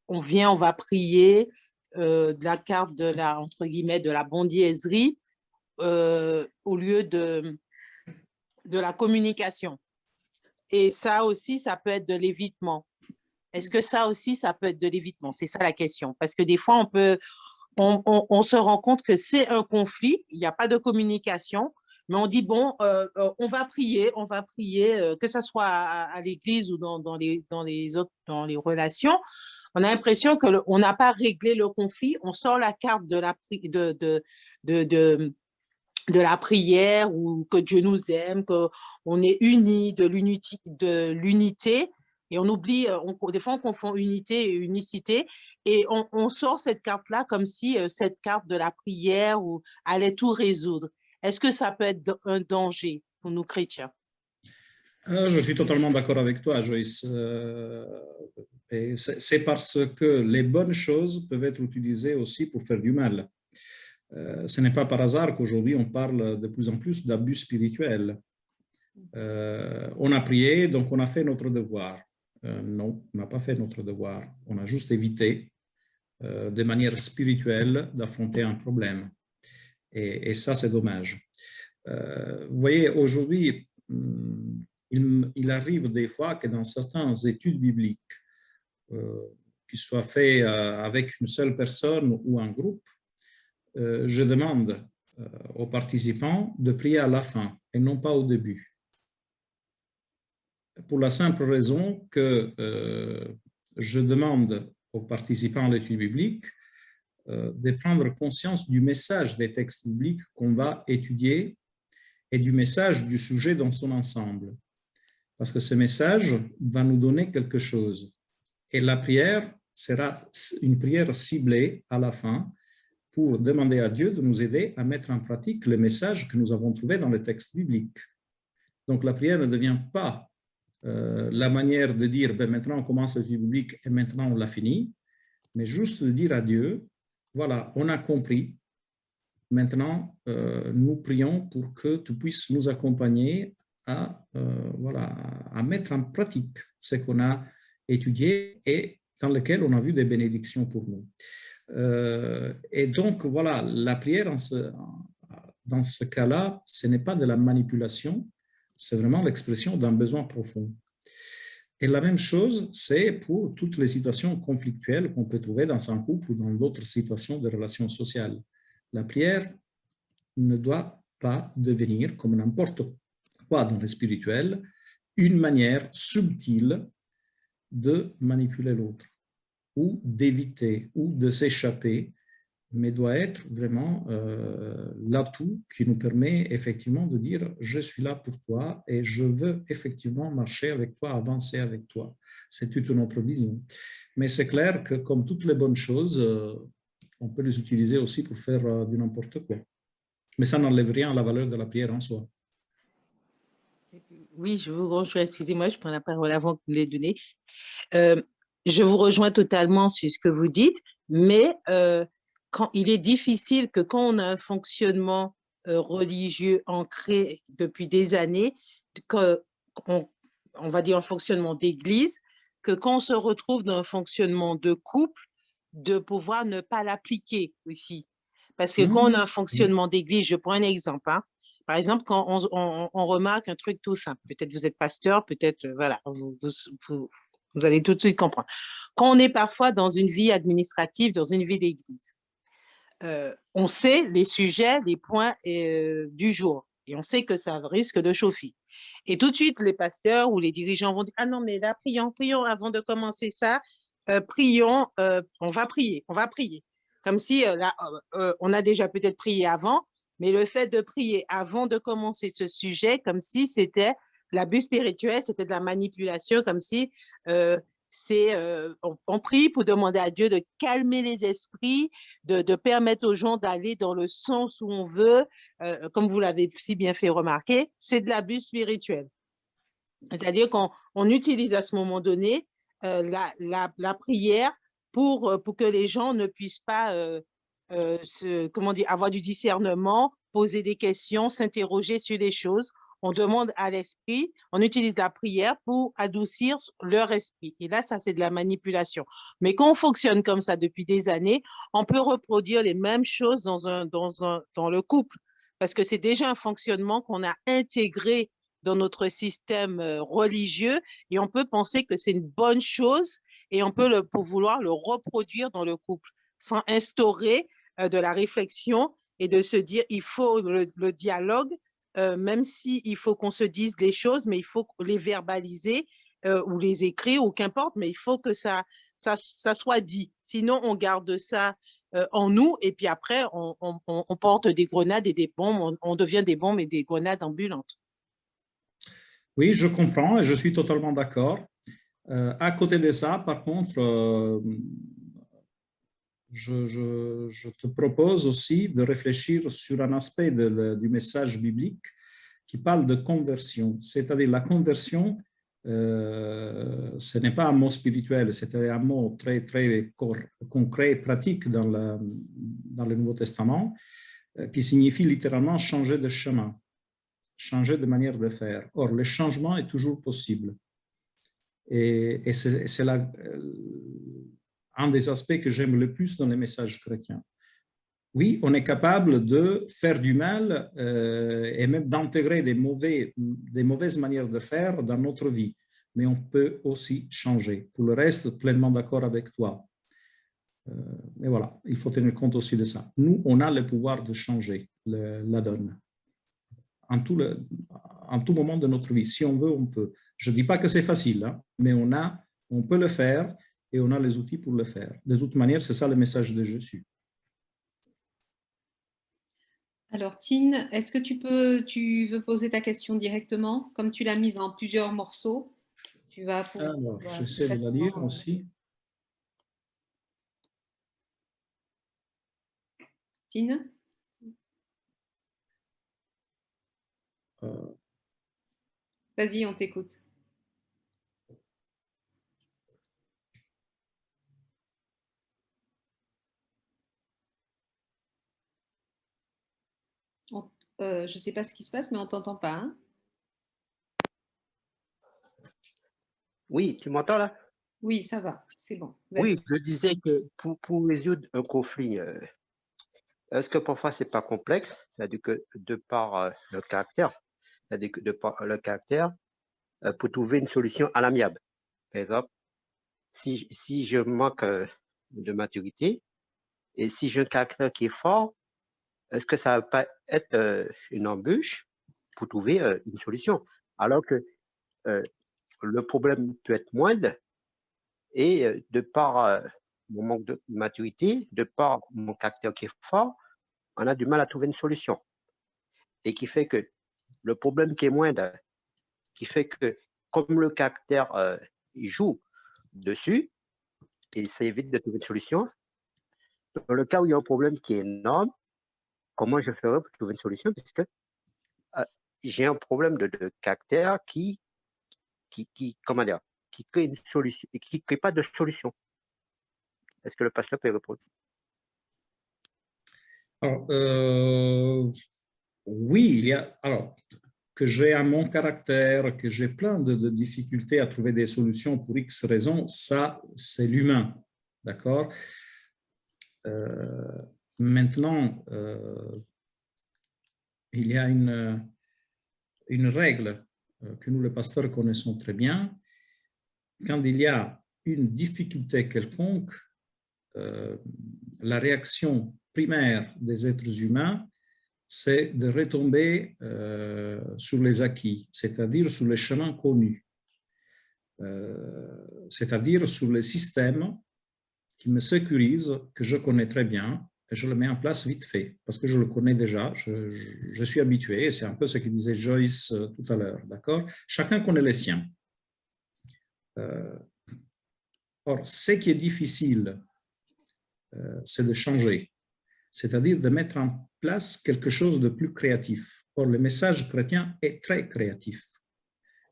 on vient, on va prier, de la carte de la, entre guillemets, de la bondiaiserie, au lieu de la communication. Et ça aussi, ça peut être de l'évitement. Est-ce que ça aussi, ça peut être de l'évitement? C'est ça la question. Parce que des fois, on se rend compte que c'est un conflit, il n'y a pas de communication, mais on dit, bon, on va prier, que ce soit à l'église ou dans les relations. On a l'impression qu'on n'a pas réglé le conflit, on sort la carte de la prière ou que Dieu nous aime, qu'on est unis, de l'unité. Et on oublie, des fois on confond unité et unicité, et on sort cette carte-là comme si cette carte de la prière allait tout résoudre. Est-ce que ça peut être un danger pour nous chrétiens? Je suis totalement d'accord avec toi, Joyce. C'est parce que les bonnes choses peuvent être utilisées aussi pour faire du mal. Ce n'est pas par hasard qu'aujourd'hui on parle de plus en plus d'abus spirituels. On a prié, donc on a fait notre devoir. Non, on n'a pas fait notre devoir. On a juste évité de manière spirituelle d'affronter un problème. Et ça, c'est dommage. Vous voyez, aujourd'hui, il arrive des fois que dans certaines études bibliques, qui soient faites avec une seule personne ou un groupe, je demande aux participants de prier à la fin et non pas au début. Pour la simple raison que je demande aux participants à l'étude biblique de prendre conscience du message des textes bibliques qu'on va étudier et du message du sujet dans son ensemble. Parce que ce message va nous donner quelque chose. Et la prière sera une prière ciblée à la fin pour demander à Dieu de nous aider à mettre en pratique le message que nous avons trouvé dans les textes bibliques. Donc la prière ne devient pas la manière de dire ben, maintenant on commence l'étude biblique et maintenant on l'a fini, mais juste de dire à Dieu, voilà, on a compris, maintenant nous prions pour que tu puisses nous accompagner à, voilà, à mettre en pratique ce qu'on a étudié et dans lequel on a vu des bénédictions pour nous. Et donc voilà, la prière dans ce cas-là, ce n'est pas de la manipulation, c'est vraiment l'expression d'un besoin profond. Et la même chose, c'est pour toutes les situations conflictuelles qu'on peut trouver dans un couple ou dans d'autres situations de relations sociales. La prière ne doit pas devenir, comme n'importe quoi dans le spirituel, une manière subtile de manipuler l'autre ou d'éviter ou de s'échapper, mais doit être vraiment l'atout qui nous permet effectivement de dire « je suis là pour toi et je veux effectivement marcher avec toi, avancer avec toi ». C'est toute une autre vision. Mais c'est clair que comme toutes les bonnes choses, on peut les utiliser aussi pour faire du n'importe quoi. Mais ça n'enlève rien à la valeur de la prière en soi. Oui, je vous rejoins. Excusez-moi, je prends la parole avant que vous me les donnez. Je vous rejoins totalement sur ce que vous dites, mais il est difficile que quand on a un fonctionnement religieux ancré depuis des années, on va dire un fonctionnement d'église, que quand on se retrouve dans un fonctionnement de couple, de pouvoir ne pas l'appliquer aussi. Parce que quand on a un fonctionnement d'église, je prends un exemple, hein. Par exemple, quand on remarque un truc tout simple, peut-être vous êtes pasteur, peut-être, voilà, Vous allez tout de suite comprendre. Quand on est parfois dans une vie administrative, dans une vie d'église, on sait les sujets, les points du jour. Et on sait que ça risque de chauffer. Et tout de suite, les pasteurs ou les dirigeants vont dire, ah non, mais là, prions avant de commencer ça. Prions, on va prier. Comme si là, on a déjà peut-être prié avant, mais le fait de prier avant de commencer ce sujet, comme si c'était l'abus spirituel, c'était de la manipulation, comme si on prie pour demander à Dieu de calmer les esprits, de permettre aux gens d'aller dans le sens où on veut, comme vous l'avez si bien fait remarquer, c'est de l'abus spirituel. C'est-à-dire qu'on utilise à ce moment donné la prière pour que les gens ne puissent pas avoir du discernement, poser des questions, s'interroger sur les choses. On demande à l'esprit, on utilise la prière pour adoucir leur esprit. Et là, ça, c'est de la manipulation. Mais quand on fonctionne comme ça depuis des années, on peut reproduire les mêmes choses dans le couple, parce que c'est déjà un fonctionnement qu'on a intégré dans notre système religieux, et on peut penser que c'est une bonne chose, et on peut vouloir le reproduire dans le couple, sans instaurer de la réflexion et de se dire, il faut le dialogue, même s'il faut qu'on se dise les choses, mais il faut les verbaliser ou les écrire, ou qu'importe, mais il faut que ça soit dit. Sinon, on garde ça en nous, et puis après, on porte des grenades et des bombes, on devient des bombes et des grenades ambulantes. Oui, je comprends et je suis totalement d'accord. À côté de ça, par contre, je te propose aussi de réfléchir sur un aspect du message biblique qui parle de conversion. C'est-à-dire la conversion, ce n'est pas un mot spirituel, c'est un mot très, très concret et pratique dans le Nouveau Testament, qui signifie littéralement changer de chemin, changer de manière de faire. Or, le changement est toujours possible. Et c'est un des aspects que j'aime le plus dans les messages chrétiens. Oui, on est capable de faire du mal et même d'intégrer des mauvaises manières de faire dans notre vie, mais on peut aussi changer. Pour le reste, pleinement d'accord avec toi. Et voilà, il faut tenir compte aussi de ça. Nous, on a le pouvoir de changer la donne. En tout moment de notre vie. Si on veut, on peut. Je ne dis pas que c'est facile, hein, mais on peut le faire et on a les outils pour le faire. De toute manière, c'est ça le message de Jésus. Alors, Tine, est-ce que tu veux poser ta question directement? Comme tu l'as mise en plusieurs morceaux, tu vas pouvoir... Alors, j'essaie de la lire aussi. Tine? Vas-y, on t'écoute. Je ne sais pas ce qui se passe, mais on ne t'entend pas. Hein? Oui, tu m'entends là? Oui, ça va, c'est bon. Oui, je disais que pour résoudre un conflit, est-ce que parfois c'est pas complexe? C'est-à-dire que de par le caractère, c'est-à-dire que de par le caractère, pour trouver une solution à l'amiable. Par exemple, si je manque de maturité et si j'ai un caractère qui est fort, est-ce que ça va pas être une embûche pour trouver une solution? Alors que le problème peut être moindre et de par mon manque de maturité, de par mon caractère qui est fort, on a du mal à trouver une solution. Et qui fait que le problème qui est moindre, qui fait que comme le caractère il joue dessus, et ça évite de trouver une solution. Dans le cas où il y a un problème qui est énorme, comment je ferais pour trouver une solution? Puisque j'ai un problème de caractère qui comment dire, qui crée une solution, qui crée pas de solution. Est-ce que le pasteur peut répondre? Alors, oui, il y a. Alors, que j'ai un bon caractère, que j'ai plein de difficultés à trouver des solutions pour X raisons, ça, c'est l'humain. D'accord? Maintenant, il y a une règle que nous, les pasteurs, connaissons très bien. quand il y a une difficulté quelconque, la réaction primaire des êtres humains, c'est de retomber sur les acquis, c'est-à-dire sur les chemins connus, c'est-à-dire sur les systèmes qui me sécurisent, que je connais très bien, et je le mets en place vite fait, parce que je le connais déjà, je suis habitué, et c'est un peu ce que disait Joyce tout à l'heure, d'accord? Chacun connaît les siens. Or, ce qui est difficile, c'est de changer, c'est-à-dire de mettre en place quelque chose de plus créatif. Or, le message chrétien est très créatif.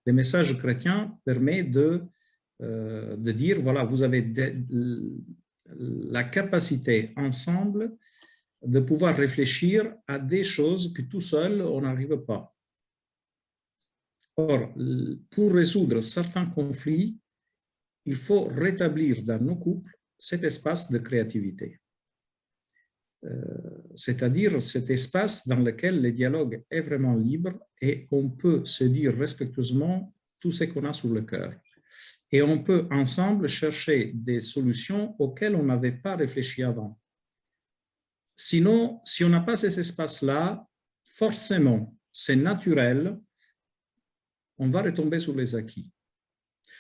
Le message chrétien permet de dire, voilà, vous avez la capacité ensemble de pouvoir réfléchir à des choses que tout seul, on n'arrive pas. Or, pour résoudre certains conflits, il faut rétablir dans nos couples cet espace de créativité. C'est-à-dire cet espace dans lequel le dialogue est vraiment libre et on peut se dire respectueusement tout ce qu'on a sur le cœur. Et on peut ensemble chercher des solutions auxquelles on n'avait pas réfléchi avant. Sinon, si on n'a pas ces espaces-là, forcément, c'est naturel, on va retomber sur les acquis.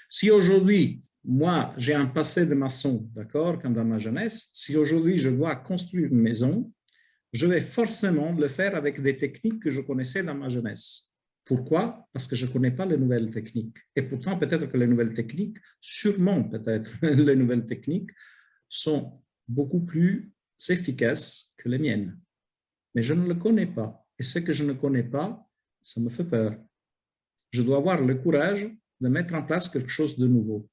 Si aujourd'hui, moi, j'ai un passé de maçon, d'accord, comme dans ma jeunesse, si aujourd'hui je dois construire une maison, je vais forcément le faire avec des techniques que je connaissais dans ma jeunesse. Pourquoi? Parce que je ne connais pas les nouvelles techniques. Et pourtant, peut-être que les nouvelles techniques, sûrement peut-être, les nouvelles techniques sont beaucoup plus efficaces que les miennes. Mais je ne le connais pas. Et ce que je ne connais pas, ça me fait peur. Je dois avoir le courage de mettre en place quelque chose de nouveau.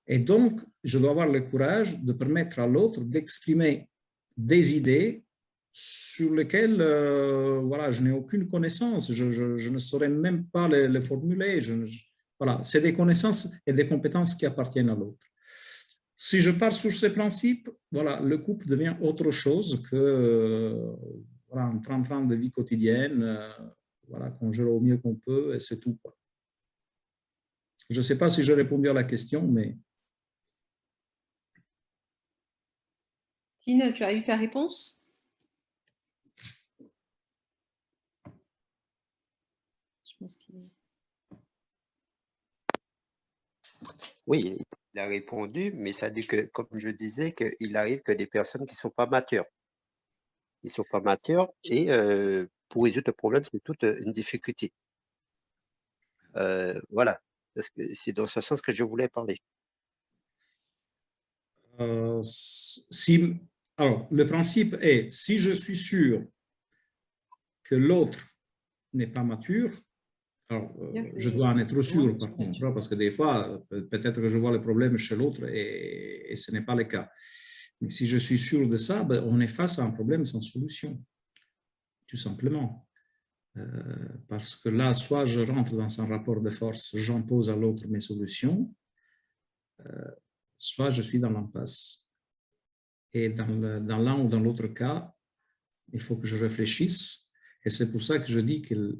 Et donc, je dois avoir le courage de permettre à l'autre d'exprimer des idées sur lesquelles voilà, je n'ai aucune connaissance, je ne saurais même pas les formuler. Voilà, c'est des connaissances et des compétences qui appartiennent à l'autre. Si je pars sur ces principes, voilà, le couple devient autre chose que voilà, un train-train de vie quotidienne, voilà, qu'on gère au mieux qu'on peut et c'est tout, quoi. Je ne sais pas si j'ai répondu à la question, mais... Tine, tu as eu ta réponse? Je pense qu'il... Oui, il a répondu, mais ça dit que, comme je disais, qu'il arrive que des personnes qui ne sont pas matures. Ils ne sont pas matures et pour résoudre le problème, c'est toute une difficulté. Voilà, parce que c'est dans ce sens que je voulais parler. Alors, le principe est, si je suis sûr que l'autre n'est pas mature, alors, je dois en être sûr, par contre, parce que des fois, peut-être que je vois le problème chez l'autre et ce n'est pas le cas. Mais si je suis sûr de ça, ben, on est face à un problème sans solution, tout simplement. Parce que là, soit je rentre dans un rapport de force, j'impose à l'autre mes solutions, soit je suis dans l'impasse. Et dans l'un ou dans l'autre cas, il faut que je réfléchisse. Et c'est pour ça que je dis que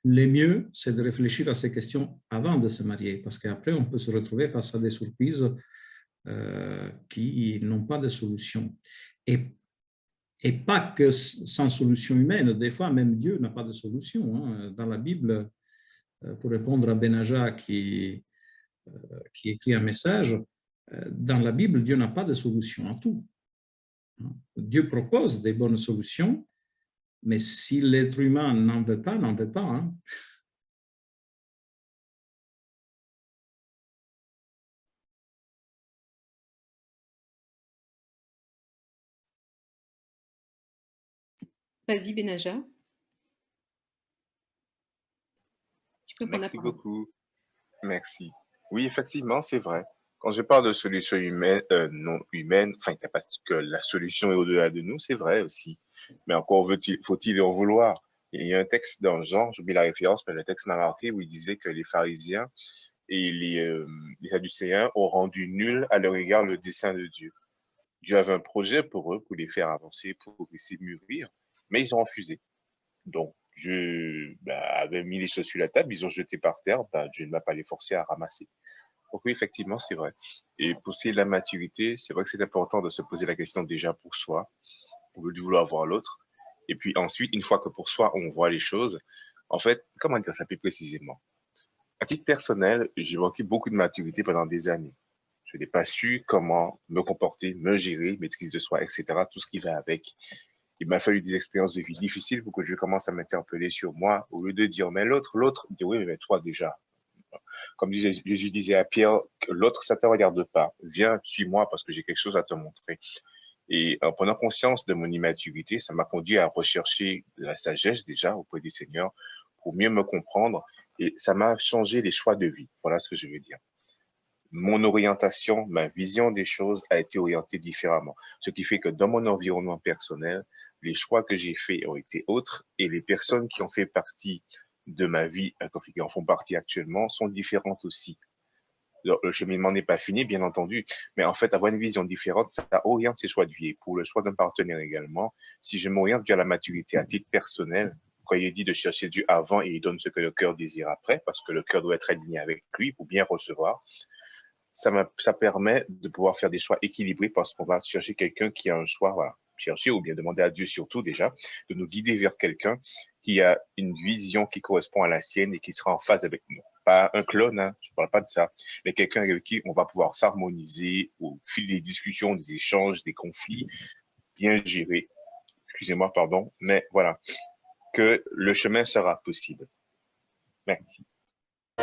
le mieux, c'est de réfléchir à ces questions avant de se marier, parce qu'après, on peut se retrouver face à des surprises qui n'ont pas de solution. Et pas que sans solution humaine, des fois, même Dieu n'a pas de solution. Hein. Dans la Bible, pour répondre à Benaja qui écrit un message, dans la Bible, Dieu n'a pas de solution à tout. Dieu propose des bonnes solutions, mais si l'être humain n'en veut pas, n'en veut pas. Hein. Vas-y, Benaja. Tu peux prendre la parole. Merci beaucoup. Merci. Oui, effectivement, c'est vrai. Quand je parle de solution humaine, non humaine, enfin, il n'y a pas que la solution est au-delà de nous, c'est vrai aussi. Mais encore faut-il en vouloir. Il y a un texte dans Jean, j'oublie la référence, mais le texte m'a marqué où il disait que les pharisiens et les sadducéens ont rendu nul à leur égard le dessein de Dieu. Dieu avait un projet pour eux, pour les faire avancer, pour les laisser mûrir, mais ils ont refusé. Donc, Dieu avait mis les choses sur la table, ils ont jeté par terre, Dieu ne va pas les forcer à ramasser. Donc oui, effectivement, c'est vrai. Et pour ce qui est de la maturité, c'est vrai que c'est important de se poser la question déjà pour soi, au lieu de vouloir voir l'autre. Et puis ensuite, une fois que pour soi, on voit les choses, en fait, comment dire ça plus précisément? À titre personnel, j'ai manqué beaucoup de maturité pendant des années. Je n'ai pas su comment me comporter, me gérer, maîtrise de soi, etc., tout ce qui va avec. Il m'a fallu des expériences de vie difficiles pour que je commence à m'interpeller sur moi, au lieu de dire, mais l'autre, il dit, oui, mais toi déjà. Comme Jésus disait à Pierre, que l'autre, ça ne te regarde pas. Viens, suis-moi parce que j'ai quelque chose à te montrer. Et en prenant conscience de mon immaturité, ça m'a conduit à rechercher la sagesse déjà auprès du Seigneur pour mieux me comprendre. Et ça m'a changé les choix de vie. Voilà ce que je veux dire. Mon orientation, ma vision des choses a été orientée différemment. Ce qui fait que dans mon environnement personnel, les choix que j'ai faits ont été autres et les personnes qui ont fait partie de ma vie, qui en font partie actuellement, sont différentes aussi. Le cheminement n'est pas fini, bien entendu, mais en fait, avoir une vision différente, ça oriente ses choix de vie. Et pour le choix d'un partenaire également, si je m'oriente vers la maturité à titre personnel, quand il est dit de chercher Dieu avant et il donne ce que le cœur désire après, parce que le cœur doit être aligné avec lui pour bien recevoir, ça permet de pouvoir faire des choix équilibrés parce qu'on va chercher quelqu'un qui a un choix, voilà, chercher ou bien demander à Dieu surtout déjà de nous guider vers quelqu'un qui a une vision qui correspond à la sienne et qui sera en phase avec nous. Pas un clone, hein, je ne parle pas de ça, mais quelqu'un avec qui on va pouvoir s'harmoniser au fil des discussions, des échanges, des conflits, bien gérer. Excusez-moi, pardon, mais voilà, que le chemin sera possible. Merci.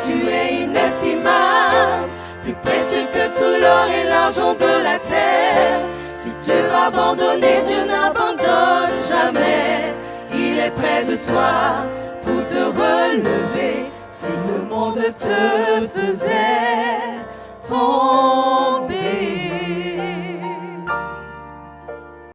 Tu es inestimable, plus précieux que tout l'or et l'argent de la terre. Si tu vas abandonner, Dieu n'abandonne jamais. Il est près de toi pour te relever. Si le monde te faisait tomber.